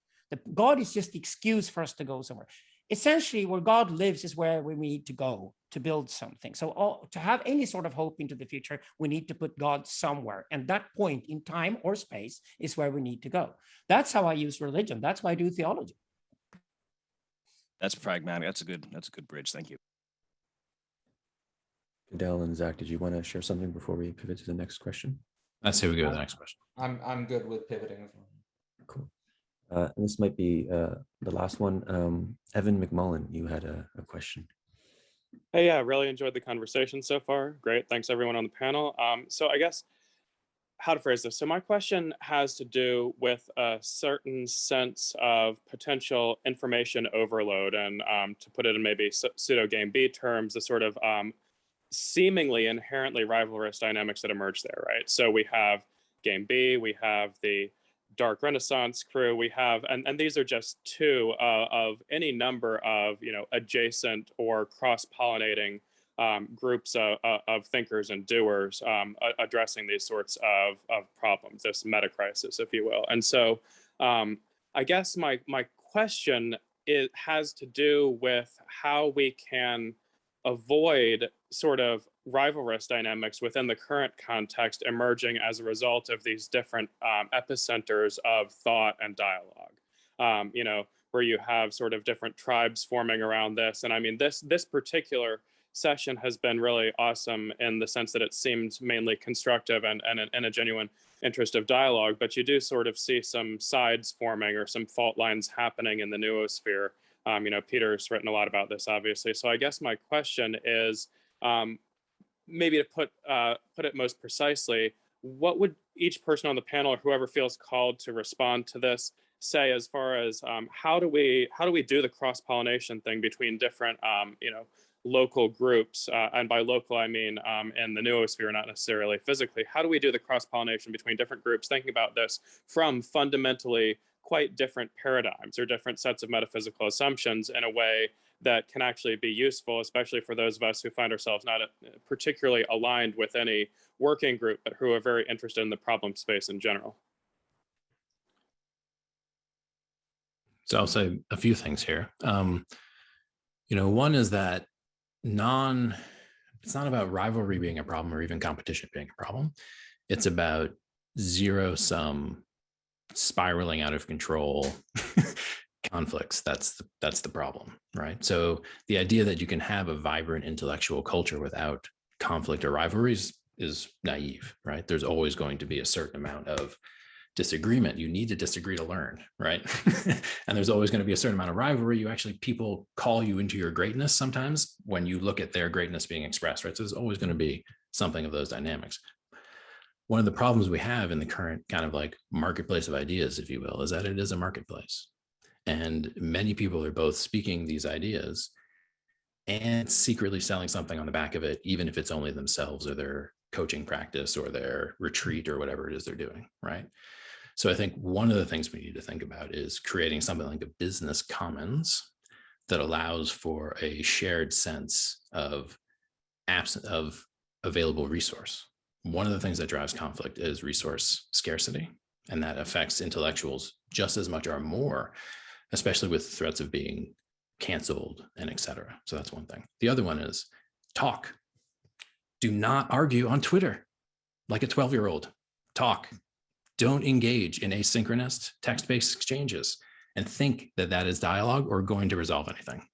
God is just the excuse for us to go somewhere. Essentially, where God lives is where we need to go to build something. So to have any sort of hope into the future, we need to put God somewhere. And that point in time or space is where we need to go. That's how I use religion. That's why I do theology. That's pragmatic. That's a good bridge. Thank you. Cadell and Zach, did you want to share something before we pivot to the next question? Let's say we go to the next question. I'm good with pivoting as well. Cool. And this might be the last one. Evan McMullen, you had a question. Hey, yeah, really enjoyed the conversation so far. Great. Thanks everyone on the panel. So I guess how to phrase this. So my question has to do with a certain sense of potential information overload, and to put it in maybe pseudo game B terms, the sort of seemingly inherently rivalrous dynamics that emerge there, right? So we have Game B, we have the Dark Renaissance crew, we have, and these are just two of any number of, adjacent or cross-pollinating groups of thinkers and doers addressing these sorts of problems, this meta crisis, if you will. And so I guess my question has to do with how we can avoid sort of rivalrous dynamics within the current context emerging as a result of these different epicenters of thought and dialogue, where you have sort of different tribes forming around this. And I mean, this particular session has been really awesome in the sense that it seems mainly constructive and a genuine interest of dialogue, but you do sort of see some sides forming or some fault lines happening in the noosphere. Peter's written a lot about this, obviously. So I guess my question is, maybe to put it most precisely, what would each person on the panel or whoever feels called to respond to this say as far as how do we do the cross-pollination thing between different local groups, and by local I mean in the noosphere, not necessarily physically. How do we do the cross-pollination between different groups, thinking about this from fundamentally quite different paradigms or different sets of metaphysical assumptions in a way that can actually be useful, especially for those of us who find ourselves not particularly aligned with any working group, but who are very interested in the problem space in general? So I'll say a few things here. One is that it's not about rivalry being a problem or even competition being a problem. It's about zero-sum, spiraling out of control conflicts. That's the problem, right? So the idea that you can have a vibrant intellectual culture without conflict or rivalries is naive, right? There's always going to be a certain amount of disagreement. You need to disagree to learn, right? And there's always going to be a certain amount of rivalry. People call you into your greatness sometimes when you look at their greatness being expressed, right? So there's always going to be something of those dynamics. One of the problems we have in the current kind of like marketplace of ideas, if you will, is that it is a marketplace. And many people are both speaking these ideas and secretly selling something on the back of it, even if it's only themselves or their coaching practice or their retreat or whatever it is they're doing, right? So I think one of the things we need to think about is creating something like a business commons that allows for a shared sense of available resource. One of the things that drives conflict is resource scarcity, And that affects intellectuals just as much or more, especially with threats of being canceled and et cetera. So that's one thing. The other one is talk. Do not argue on Twitter like a 12-year-old. Talk. Don't engage in asynchronous text-based exchanges and think that that is dialogue or going to resolve anything.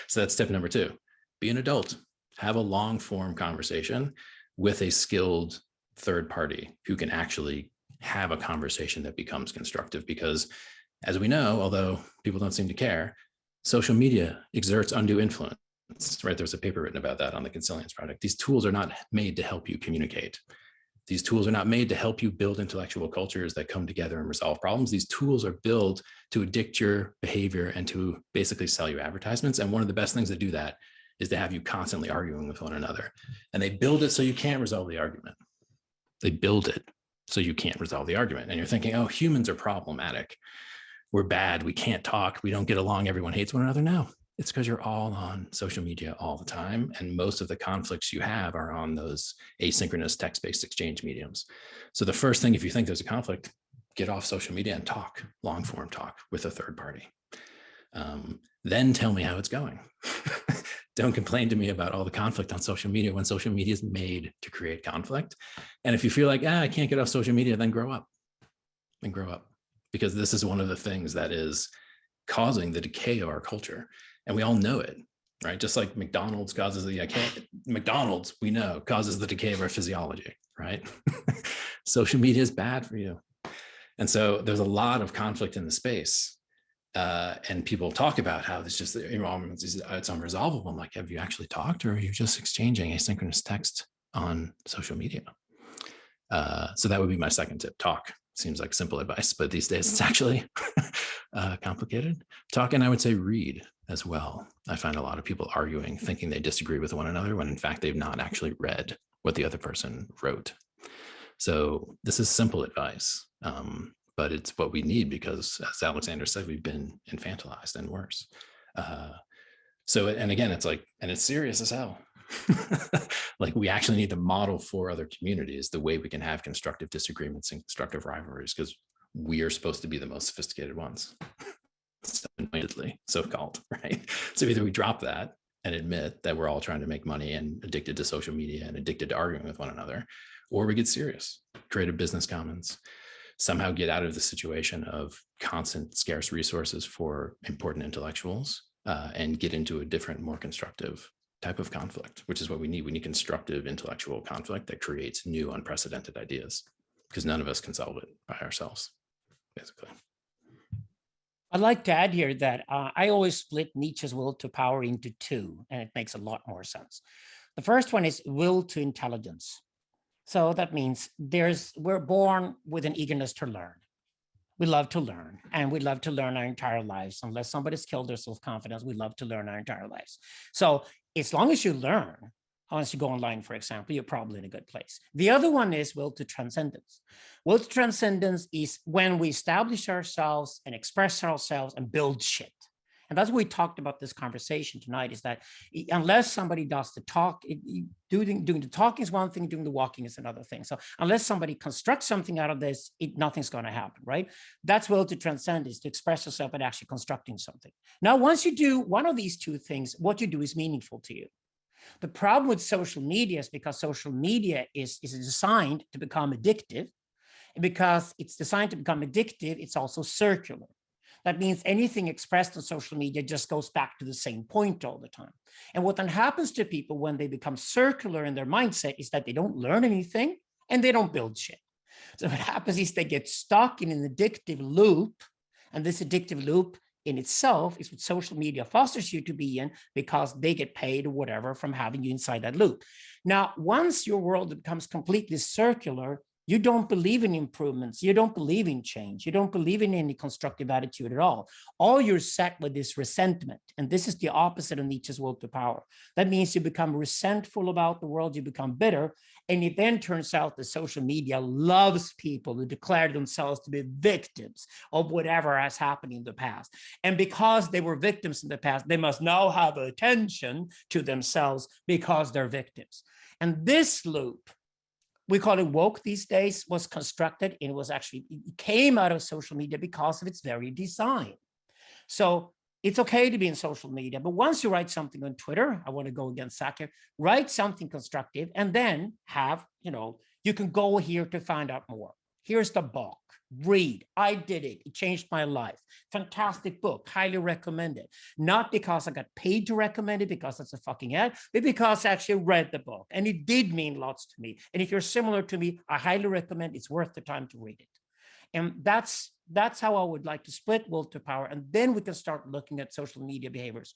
So that's step number 2. Be an adult. Have a long form conversation with a skilled third party who can actually have a conversation that becomes constructive, because as we know, although people don't seem to care, social media exerts undue influence, right? There's a paper written about that on the Consilience Project. These tools are not made to help you communicate. These tools are not made to help you build intellectual cultures that come together and resolve problems. These tools are built to addict your behavior and to basically sell you advertisements. And one of the best things to do that is to have you constantly arguing with one another. And they build it so you can't resolve the argument. They build it so you can't resolve the argument. And you're thinking, oh, humans are problematic. We're bad. We can't talk. We don't get along. Everyone hates one another. No, it's because you're all on social media all the time. And most of the conflicts you have are on those asynchronous text-based exchange mediums. So the first thing, if you think there's a conflict, get off social media and talk, long form talk with a third party. Then tell me how it's going. Don't complain to me about all the conflict on social media when social media is made to create conflict. And if you feel like, I can't get off social media, then grow up. Then grow up. Because this is one of the things that is causing the decay of our culture. And we all know it, right? Just like McDonald's causes McDonald's, we know, causes the decay of our physiology, right? Social media is bad for you. And so there's a lot of conflict in the space. And people talk about how it's just, it's unresolvable. I'm like, have you actually talked, or are you just exchanging asynchronous text on social media? So that would be my second tip. Talk. Seems like simple advice, but these days it's actually complicated. Talk, and I would say read as well. I find a lot of people arguing, thinking they disagree with one another, when in fact they've not actually read what the other person wrote. So this is simple advice. But it's what we need, because as Alexander said, we've been infantilized and worse. So, and again, it's like, and it's serious as hell. Like, we actually need to model for other communities the way we can have constructive disagreements and constructive rivalries, because we are supposed to be the most sophisticated ones, so-called, right? So either we drop that and admit that we're all trying to make money and addicted to social media and addicted to arguing with one another, or we get serious, create a business commons, somehow get out of the situation of constant scarce resources for important intellectuals, and get into a different, more constructive type of conflict, which is what we need. We need constructive intellectual conflict that creates new, unprecedented ideas, because none of us can solve it by ourselves, basically. I'd like to add here that I always split Nietzsche's will to power into 2, and it makes a lot more sense. The first one is will to intelligence. So that means we're born with an eagerness to learn. We love to learn, and we love to learn our entire lives. Unless somebody's killed their self-confidence, we love to learn our entire lives. So as long as you learn, unless you go online, for example, you're probably in a good place. The other one is will to transcendence. Will to transcendence is when we establish ourselves and express ourselves and build shit. And that's what we talked about this conversation tonight, is that unless somebody does the talk, doing the talking is one thing, doing the walking is another thing. So unless somebody constructs something out of this, nothing's going to happen, right? That's will to transcend, is to express yourself and actually constructing something. Now, once you do one of these two things, what you do is meaningful to you. The problem with social media is because social media is designed to become addictive. And because it's designed to become addictive, it's also circular. That means anything expressed on social media just goes back to the same point all the time. And what then happens to people when they become circular in their mindset is that they don't learn anything and they don't build shit. So what happens is they get stuck in an addictive loop. And this addictive loop in itself is what social media fosters you to be in, because they get paid or whatever from having you inside that loop. Now, once your world becomes completely circular, you don't believe in improvements. You don't believe in change. You don't believe in any constructive attitude at all. All you're set with is resentment. And this is the opposite of Nietzsche's will to power. That means you become resentful about the world. You become bitter. And it then turns out that social media loves people who declare themselves to be victims of whatever has happened in the past. And because they were victims in the past, they must now have attention to themselves because they're victims. And this loop we call it woke these days, was constructed, and it was actually, it came out of social media because of its very design. So it's okay to be in social media, but once you write something on Twitter, I want to go against Zach here, write something constructive, and then have, you can go here to find out more. Here's the book, read, I did it, it changed my life. Fantastic book, highly recommend it. Not because I got paid to recommend it, because that's a fucking ad, but because I actually read the book and it did mean lots to me. And if you're similar to me, I highly recommend, it's worth the time to read it. And that's how I would like to split will to power. And then we can start looking at social media behaviors.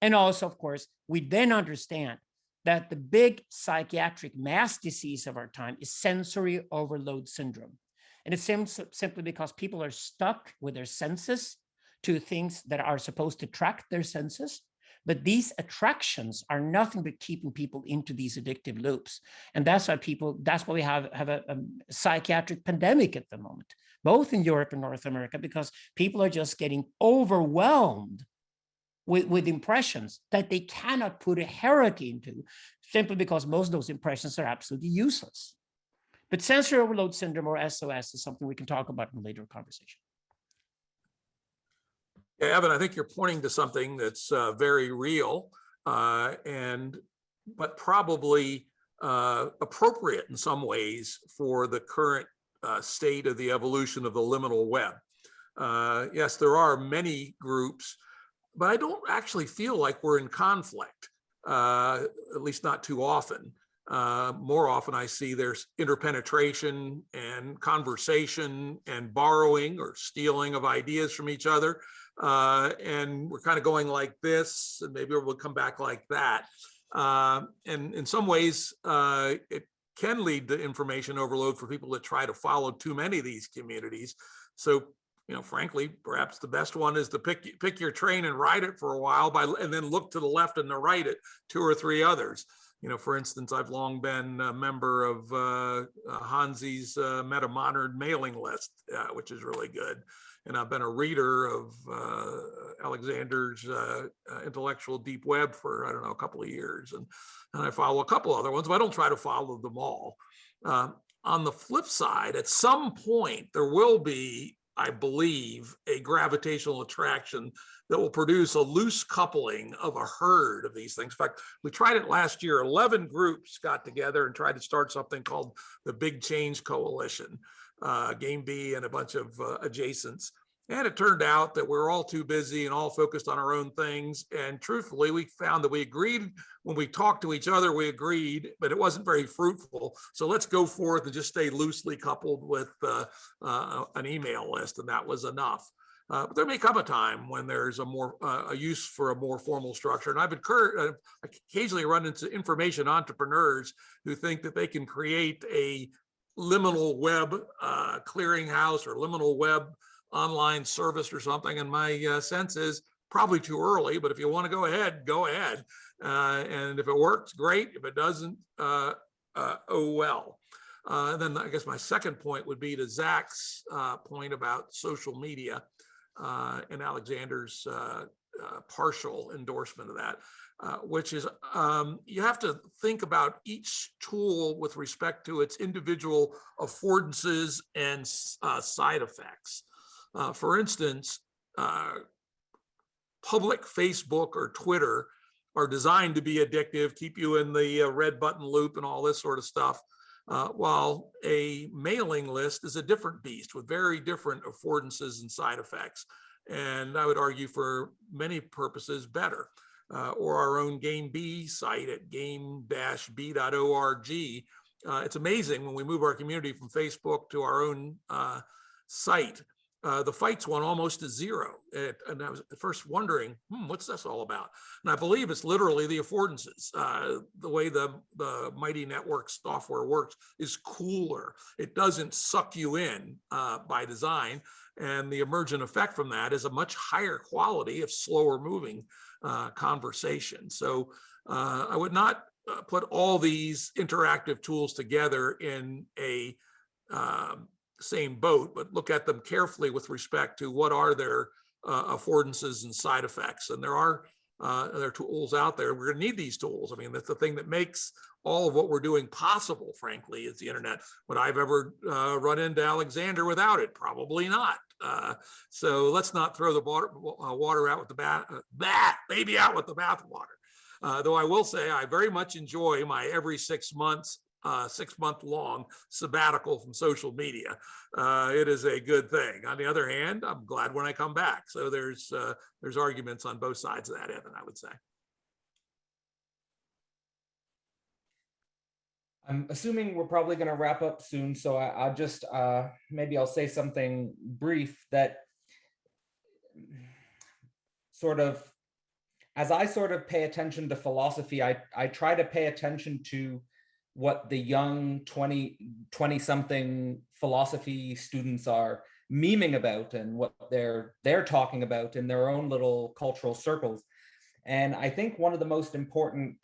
And also, of course, we then understand that the big psychiatric mass disease of our time is sensory overload syndrome. And it's simply because people are stuck with their senses to things that are supposed to track their senses. But these attractions are nothing but keeping people into these addictive loops. And that's why we have a psychiatric pandemic at the moment, both in Europe and North America, because people are just getting overwhelmed with impressions that they cannot put a hierarchy into, simply because most of those impressions are absolutely useless. But sensory overload syndrome, or SOS, is something we can talk about in a later conversation. Yeah, Evan, I think you're pointing to something that's very real, but probably appropriate in some ways for the current state of the evolution of the liminal web. Yes, there are many groups, but I don't actually feel like we're in conflict, at least not too often. More often I see there's interpenetration and conversation and borrowing or stealing of ideas from each other. And we're kind of going like this, and maybe we'll come back like that. And in some ways, it can lead to information overload for people that try to follow too many of these communities. So, frankly, perhaps the best one is to pick your train and ride it for a while, and then look to the left and the right at 2 or 3 others. For instance, I've long been a member of Hansi's Meta-Modern mailing list, which is really good. And I've been a reader of Alexander's Intellectual Deep Web for, I don't know, a couple of years. And I follow a couple other ones, but I don't try to follow them all. On the flip side, at some point, there will be, I believe, a gravitational attraction that will produce a loose coupling of a herd of these things. In fact, we tried it last year. 11 groups got together and tried to start something called the Big Change Coalition, Game B and a bunch of adjacents. And it turned out that we're all too busy and all focused on our own things. And truthfully, we found that we agreed when we talked to each other, we agreed, but it wasn't very fruitful. So let's go forth and just stay loosely coupled with an email list. And that was enough. But there may come a time when there's a use for a more formal structure. And I've occasionally run into information entrepreneurs who think that they can create a liminal web clearinghouse or liminal web online service or something. And my sense is probably too early, but if you want to go ahead, go ahead. And if it works, great. If it doesn't, oh well. Then I guess my second point would be to Zach's point about social media and Alexander's partial endorsement of that, which is you have to think about each tool with respect to its individual affordances and side effects. For instance, public Facebook or Twitter are designed to be addictive, keep you in the red button loop and all this sort of stuff, while a mailing list is a different beast with very different affordances and side effects. And I would argue for many purposes better. Or our own Game B site at game-b.org. It's amazing when we move our community from Facebook to our own site. The fights went almost to 0. And I was at first wondering, what's this all about? And I believe it's literally the affordances. The way the Mighty Network software works is cooler. It doesn't suck you in by design. And the emergent effect from that is a much higher quality of slower moving conversation. So I would not put all these interactive tools together in a same boat, but look at them carefully with respect to what are their affordances and side effects. And there are There are tools out there. We're going to need these tools. I mean, that's the thing that makes all of what we're doing possible, frankly, is the internet. Would I've ever run into Alexander without it? Probably not. So let's not throw the water out with the baby out with the bathwater. Though I will say I very much enjoy my every 6 months, 6-month long sabbatical from social media. It is a good thing. On the other hand, I'm glad when I come back. So there's arguments on both sides of that, Evan, I would say. I'm assuming we're probably going to wrap up soon, so I'll just maybe I'll say something brief that sort of, as I sort of pay attention to philosophy, I try to pay attention to what the young 20-something philosophy students are memeing about and what they're talking about in their own little cultural circles. And I think one of the most important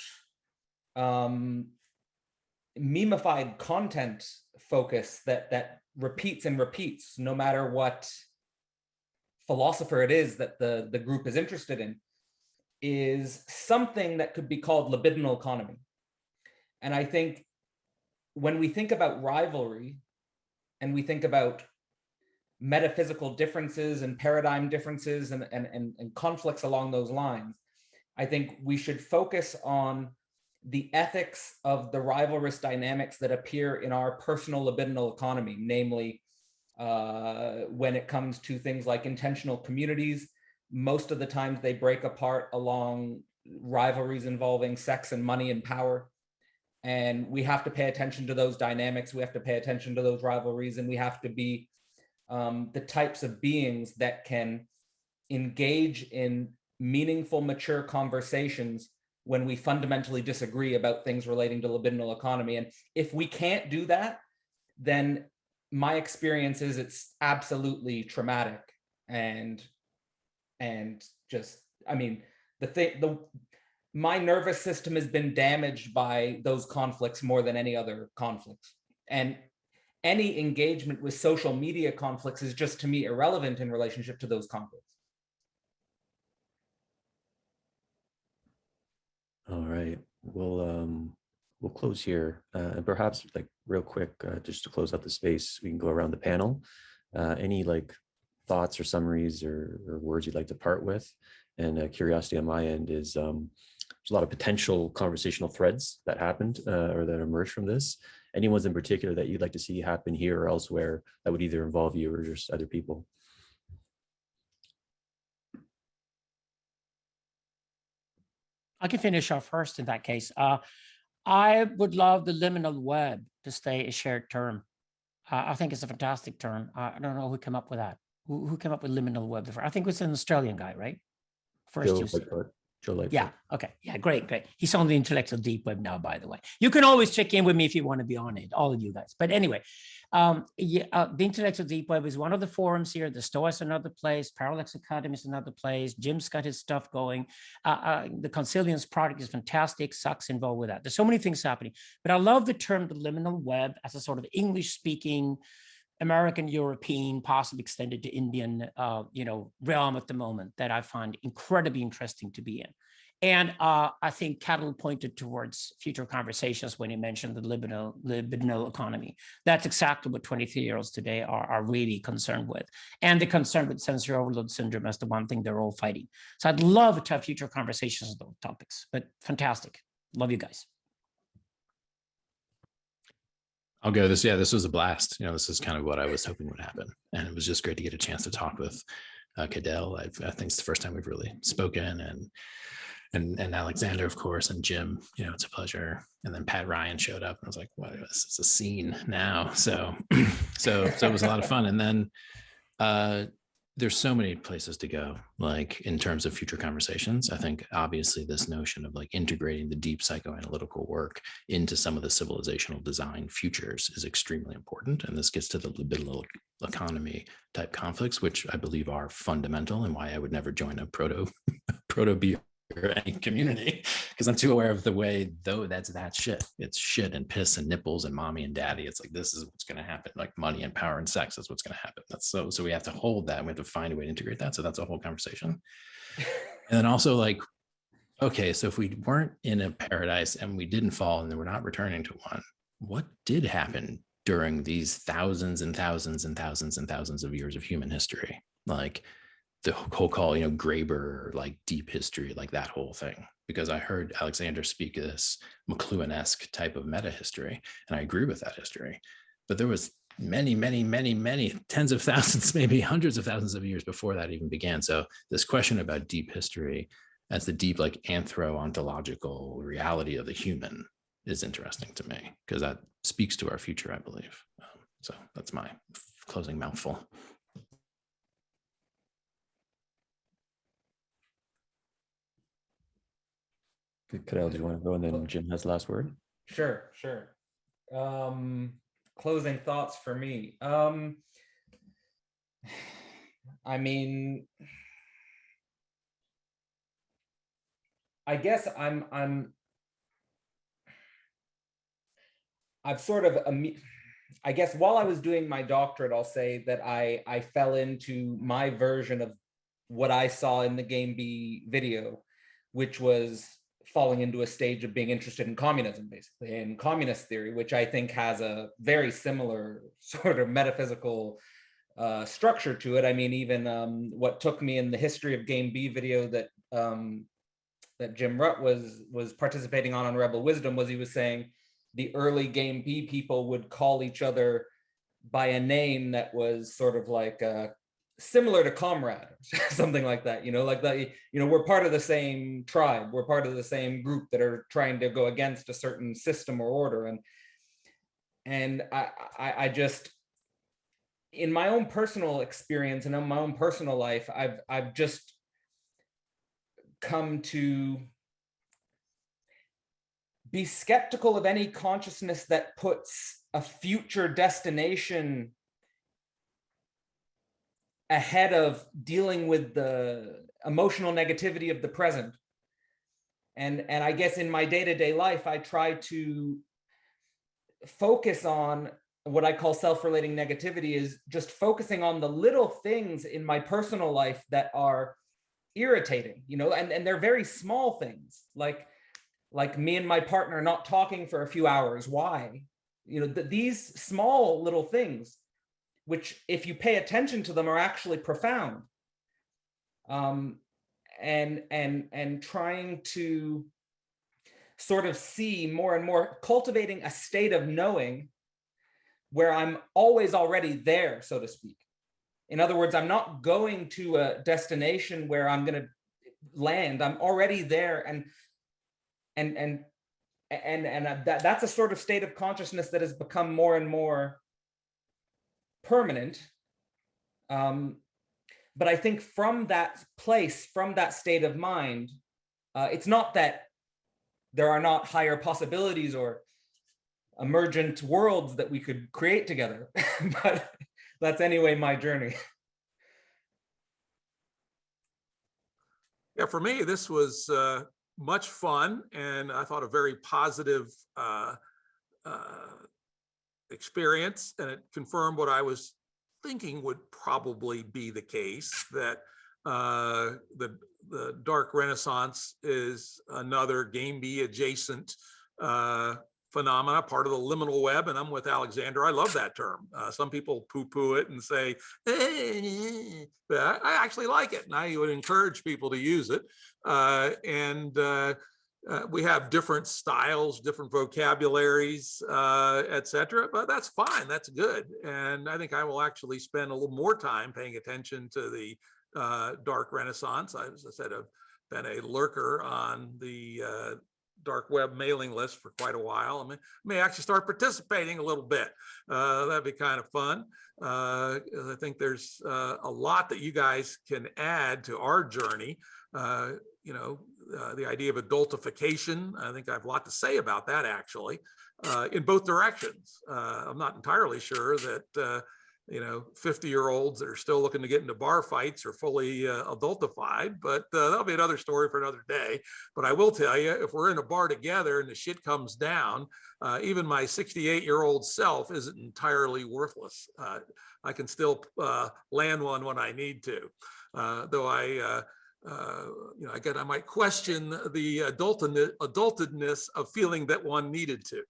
memified content focus that repeats and repeats, no matter what philosopher it is that the group is interested in, is something that could be called libidinal economy. And I think when we think about rivalry and we think about metaphysical differences and paradigm differences and conflicts along those lines, I think we should focus on the ethics of the rivalrous dynamics that appear in our personal libidinal economy, namely when it comes to things like intentional communities. Most of the times they break apart along rivalries involving sex and money and power. And we have to pay attention to those dynamics. We have to pay attention to those rivalries, and we have to be the types of beings that can engage in meaningful, mature conversations when we fundamentally disagree about things relating to libidinal economy. And if we can't do that, then my experience is it's absolutely traumatic. And just, I mean, my nervous system has been damaged by those conflicts more than any other conflicts. And any engagement with social media conflicts is just, to me, irrelevant in relationship to those conflicts. All right, we'll close here, and perhaps like real quick, just to close out the space, we can go around the panel. Any like thoughts or summaries or words you'd like to part with? And curiosity on my end is there's a lot of potential conversational threads that happened or that emerged from this. Any ones in particular that you'd like to see happen here or elsewhere that would either involve you or just other people? I can finish off first in that case. I would love the liminal web to stay a shared term. I think it's a fantastic term. I don't know who came up with that. Who came up with liminal web? I think it was an Australian guy, right? First use. Joe Lightfoot. Yeah. Okay. Yeah. Great. He's on the intellectual deep web now, by the way. You can always check in with me if you want to be on it, all of you guys. But anyway, the intellectual deep web is one of the forums here. The Stoa is another place. Parallax Academy is another place. Jim's got his stuff going. The Consilience product is fantastic. Sucks involved with that. There's so many things happening. But I love the term the liminal web as a sort of English-speaking, American, European, possibly extended to Indian, realm at the moment that I find incredibly interesting to be in. And I think Cadell pointed towards future conversations when he mentioned the libidinal economy. That's exactly what 23-year-olds today are really concerned with. And they're concerned with sensory overload syndrome as the one thing they're all fighting. So I'd love to have future conversations on those topics, but fantastic. Love you guys. I'll go this. Yeah, this was a blast. This is kind of what I was hoping would happen. And it was just great to get a chance to talk with Cadell. I think it's the first time we've really spoken, and Alexander, of course, and Jim. It's a pleasure. And then Pat Ryan showed up, and I was like, "Wow, this is a scene now." So it was a lot of fun. And then there's so many places to go, like in terms of future conversations. I think obviously this notion of like integrating the deep psychoanalytical work into some of the civilizational design futures is extremely important. And this gets to the libidinal economy type conflicts, which I believe are fundamental, and why I would never join a proto or any community, because I'm too aware of the way, though, that's that shit. It's shit and piss and nipples and mommy and daddy. It's like, this is what's going to happen. Like money and power and sex is what's going to happen. That's so we have to hold that. We have to find a way to integrate that. So that's a whole conversation. And then also, like, Okay, so if we weren't in a paradise and we didn't fall and then we're not returning to one, what did happen during these thousands and thousands and thousands and thousands of years of human history? Like the whole call, Graeber, like deep history, like that whole thing. Because I heard Alexander speak of this McLuhan-esque type of meta history, and I agree with that history. But there was many, many, many, many tens of thousands, maybe hundreds of thousands of years before that even began. So this question about deep history as the deep, like anthro-ontological reality of the human is interesting to me, because that speaks to our future, I believe. So that's my closing mouthful. Cadell, do you want to go, and then Jim has the last word? Sure. Closing thoughts for me. I mean, I guess I've sort of, I guess while I was doing my doctorate, I'll say that I fell into my version of what I saw in the Game B video, which was falling into a stage of being interested in communism, basically, in communist theory, which I think has a very similar sort of metaphysical structure to it. I mean, even what took me in the history of Game B video that that Jim Rutt was participating on Rebel Wisdom was he was saying the early Game B people would call each other by a name that was sort of like similar to comrade, something like that, like that, we're part of the same tribe, we're part of the same group that are trying to go against a certain system or order. And I just, in my own personal experience and in my own personal life, I've just come to be skeptical of any consciousness that puts a future destination ahead of dealing with the emotional negativity of the present. And I guess in my day-to-day life, I try to focus on what I call self-relating negativity, is just focusing on the little things in my personal life that are irritating, and they're very small things, like me and my partner not talking for a few hours. Why? These small little things, which if you pay attention to them are actually profound. And trying to sort of see more and more, cultivating a state of knowing where I'm always already there, so to speak. In other words, I'm not going to a destination where I'm going to land. I'm already there, and that's a sort of state of consciousness that has become more and more permanent. But I think from that place, from that state of mind, it's not that there are not higher possibilities or emergent worlds that we could create together, but that's anyway my journey. Yeah, for me, this was much fun, and I thought a very positive experience, and it confirmed what I was thinking would probably be the case, that the Dark Renaissance is another Game B adjacent phenomena, part of the liminal web. And I'm with Alexander. I love that term. Some people poo-poo it and say, but I actually like it, and I would encourage people to use it. We have different styles, different vocabularies, etc. But that's fine. That's good. And I think I will actually spend a little more time paying attention to the Dark Renaissance. As I said, I've been a lurker on the dark web mailing list for quite a while. I may actually start participating a little bit. That'd be kind of fun. I think there's a lot that you guys can add to our journey. The idea of adultification, I think I have a lot to say about that, actually, in both directions. I'm not entirely sure that 50-year-olds that are still looking to get into bar fights are fully adultified, but that'll be another story for another day. But I will tell you, if we're in a bar together and the shit comes down, even my 68-year-old self isn't entirely worthless. I can still land one when I need to, though again, I might question the adultedness of feeling that one needed to.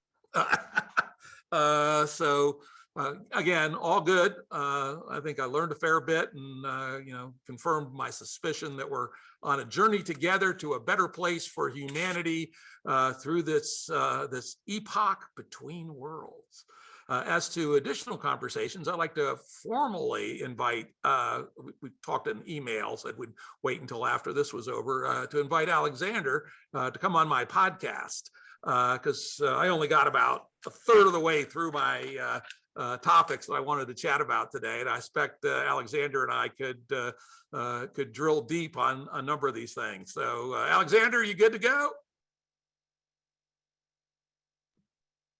Again, all good. I think I learned a fair bit and, confirmed my suspicion that we're on a journey together to a better place for humanity through this epoch between worlds. As to additional conversations, I'd like to formally invite, we talked in emails, I would wait until after this was over, to invite Alexander to come on my podcast, because I only got about a third of the way through my topics that I wanted to chat about today. And I expect Alexander and I could drill deep on a number of these things. So Alexander, you good to go?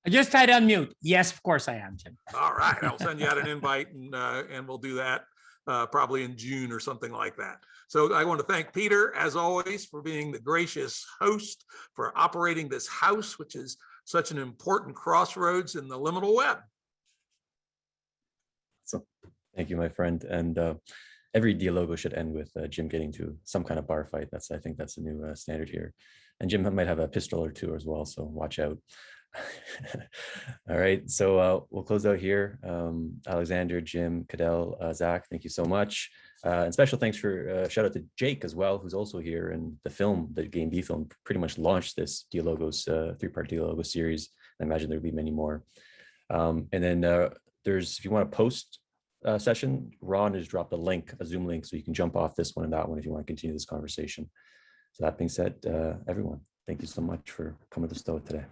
I just tried to unmute. Yes, of course I am, Jim. All right, I'll send you out an invite and we'll do that probably in June or something like that. So I want to thank Peter, as always, for being the gracious host, for operating this house, which is such an important crossroads in the liminal web. So thank you, my friend. And every Dialogo should end with Jim getting to some kind of bar fight. I think that's a new standard here. And Jim might have a pistol or two as well, so watch out. All right, so we'll close out here. Alexander, Jim, Cadell, Zach, thank you so much. And special thanks for shout out to Jake as well, who's also here. And the Game B film pretty much launched this Dialogos, three-part Dialogos series. I imagine there'll be many more. And then if you want to post session, Ron has dropped a Zoom link, so you can jump off this one and that one if you want to continue this conversation. So that being said, everyone, thank you so much for coming to the Stoa today.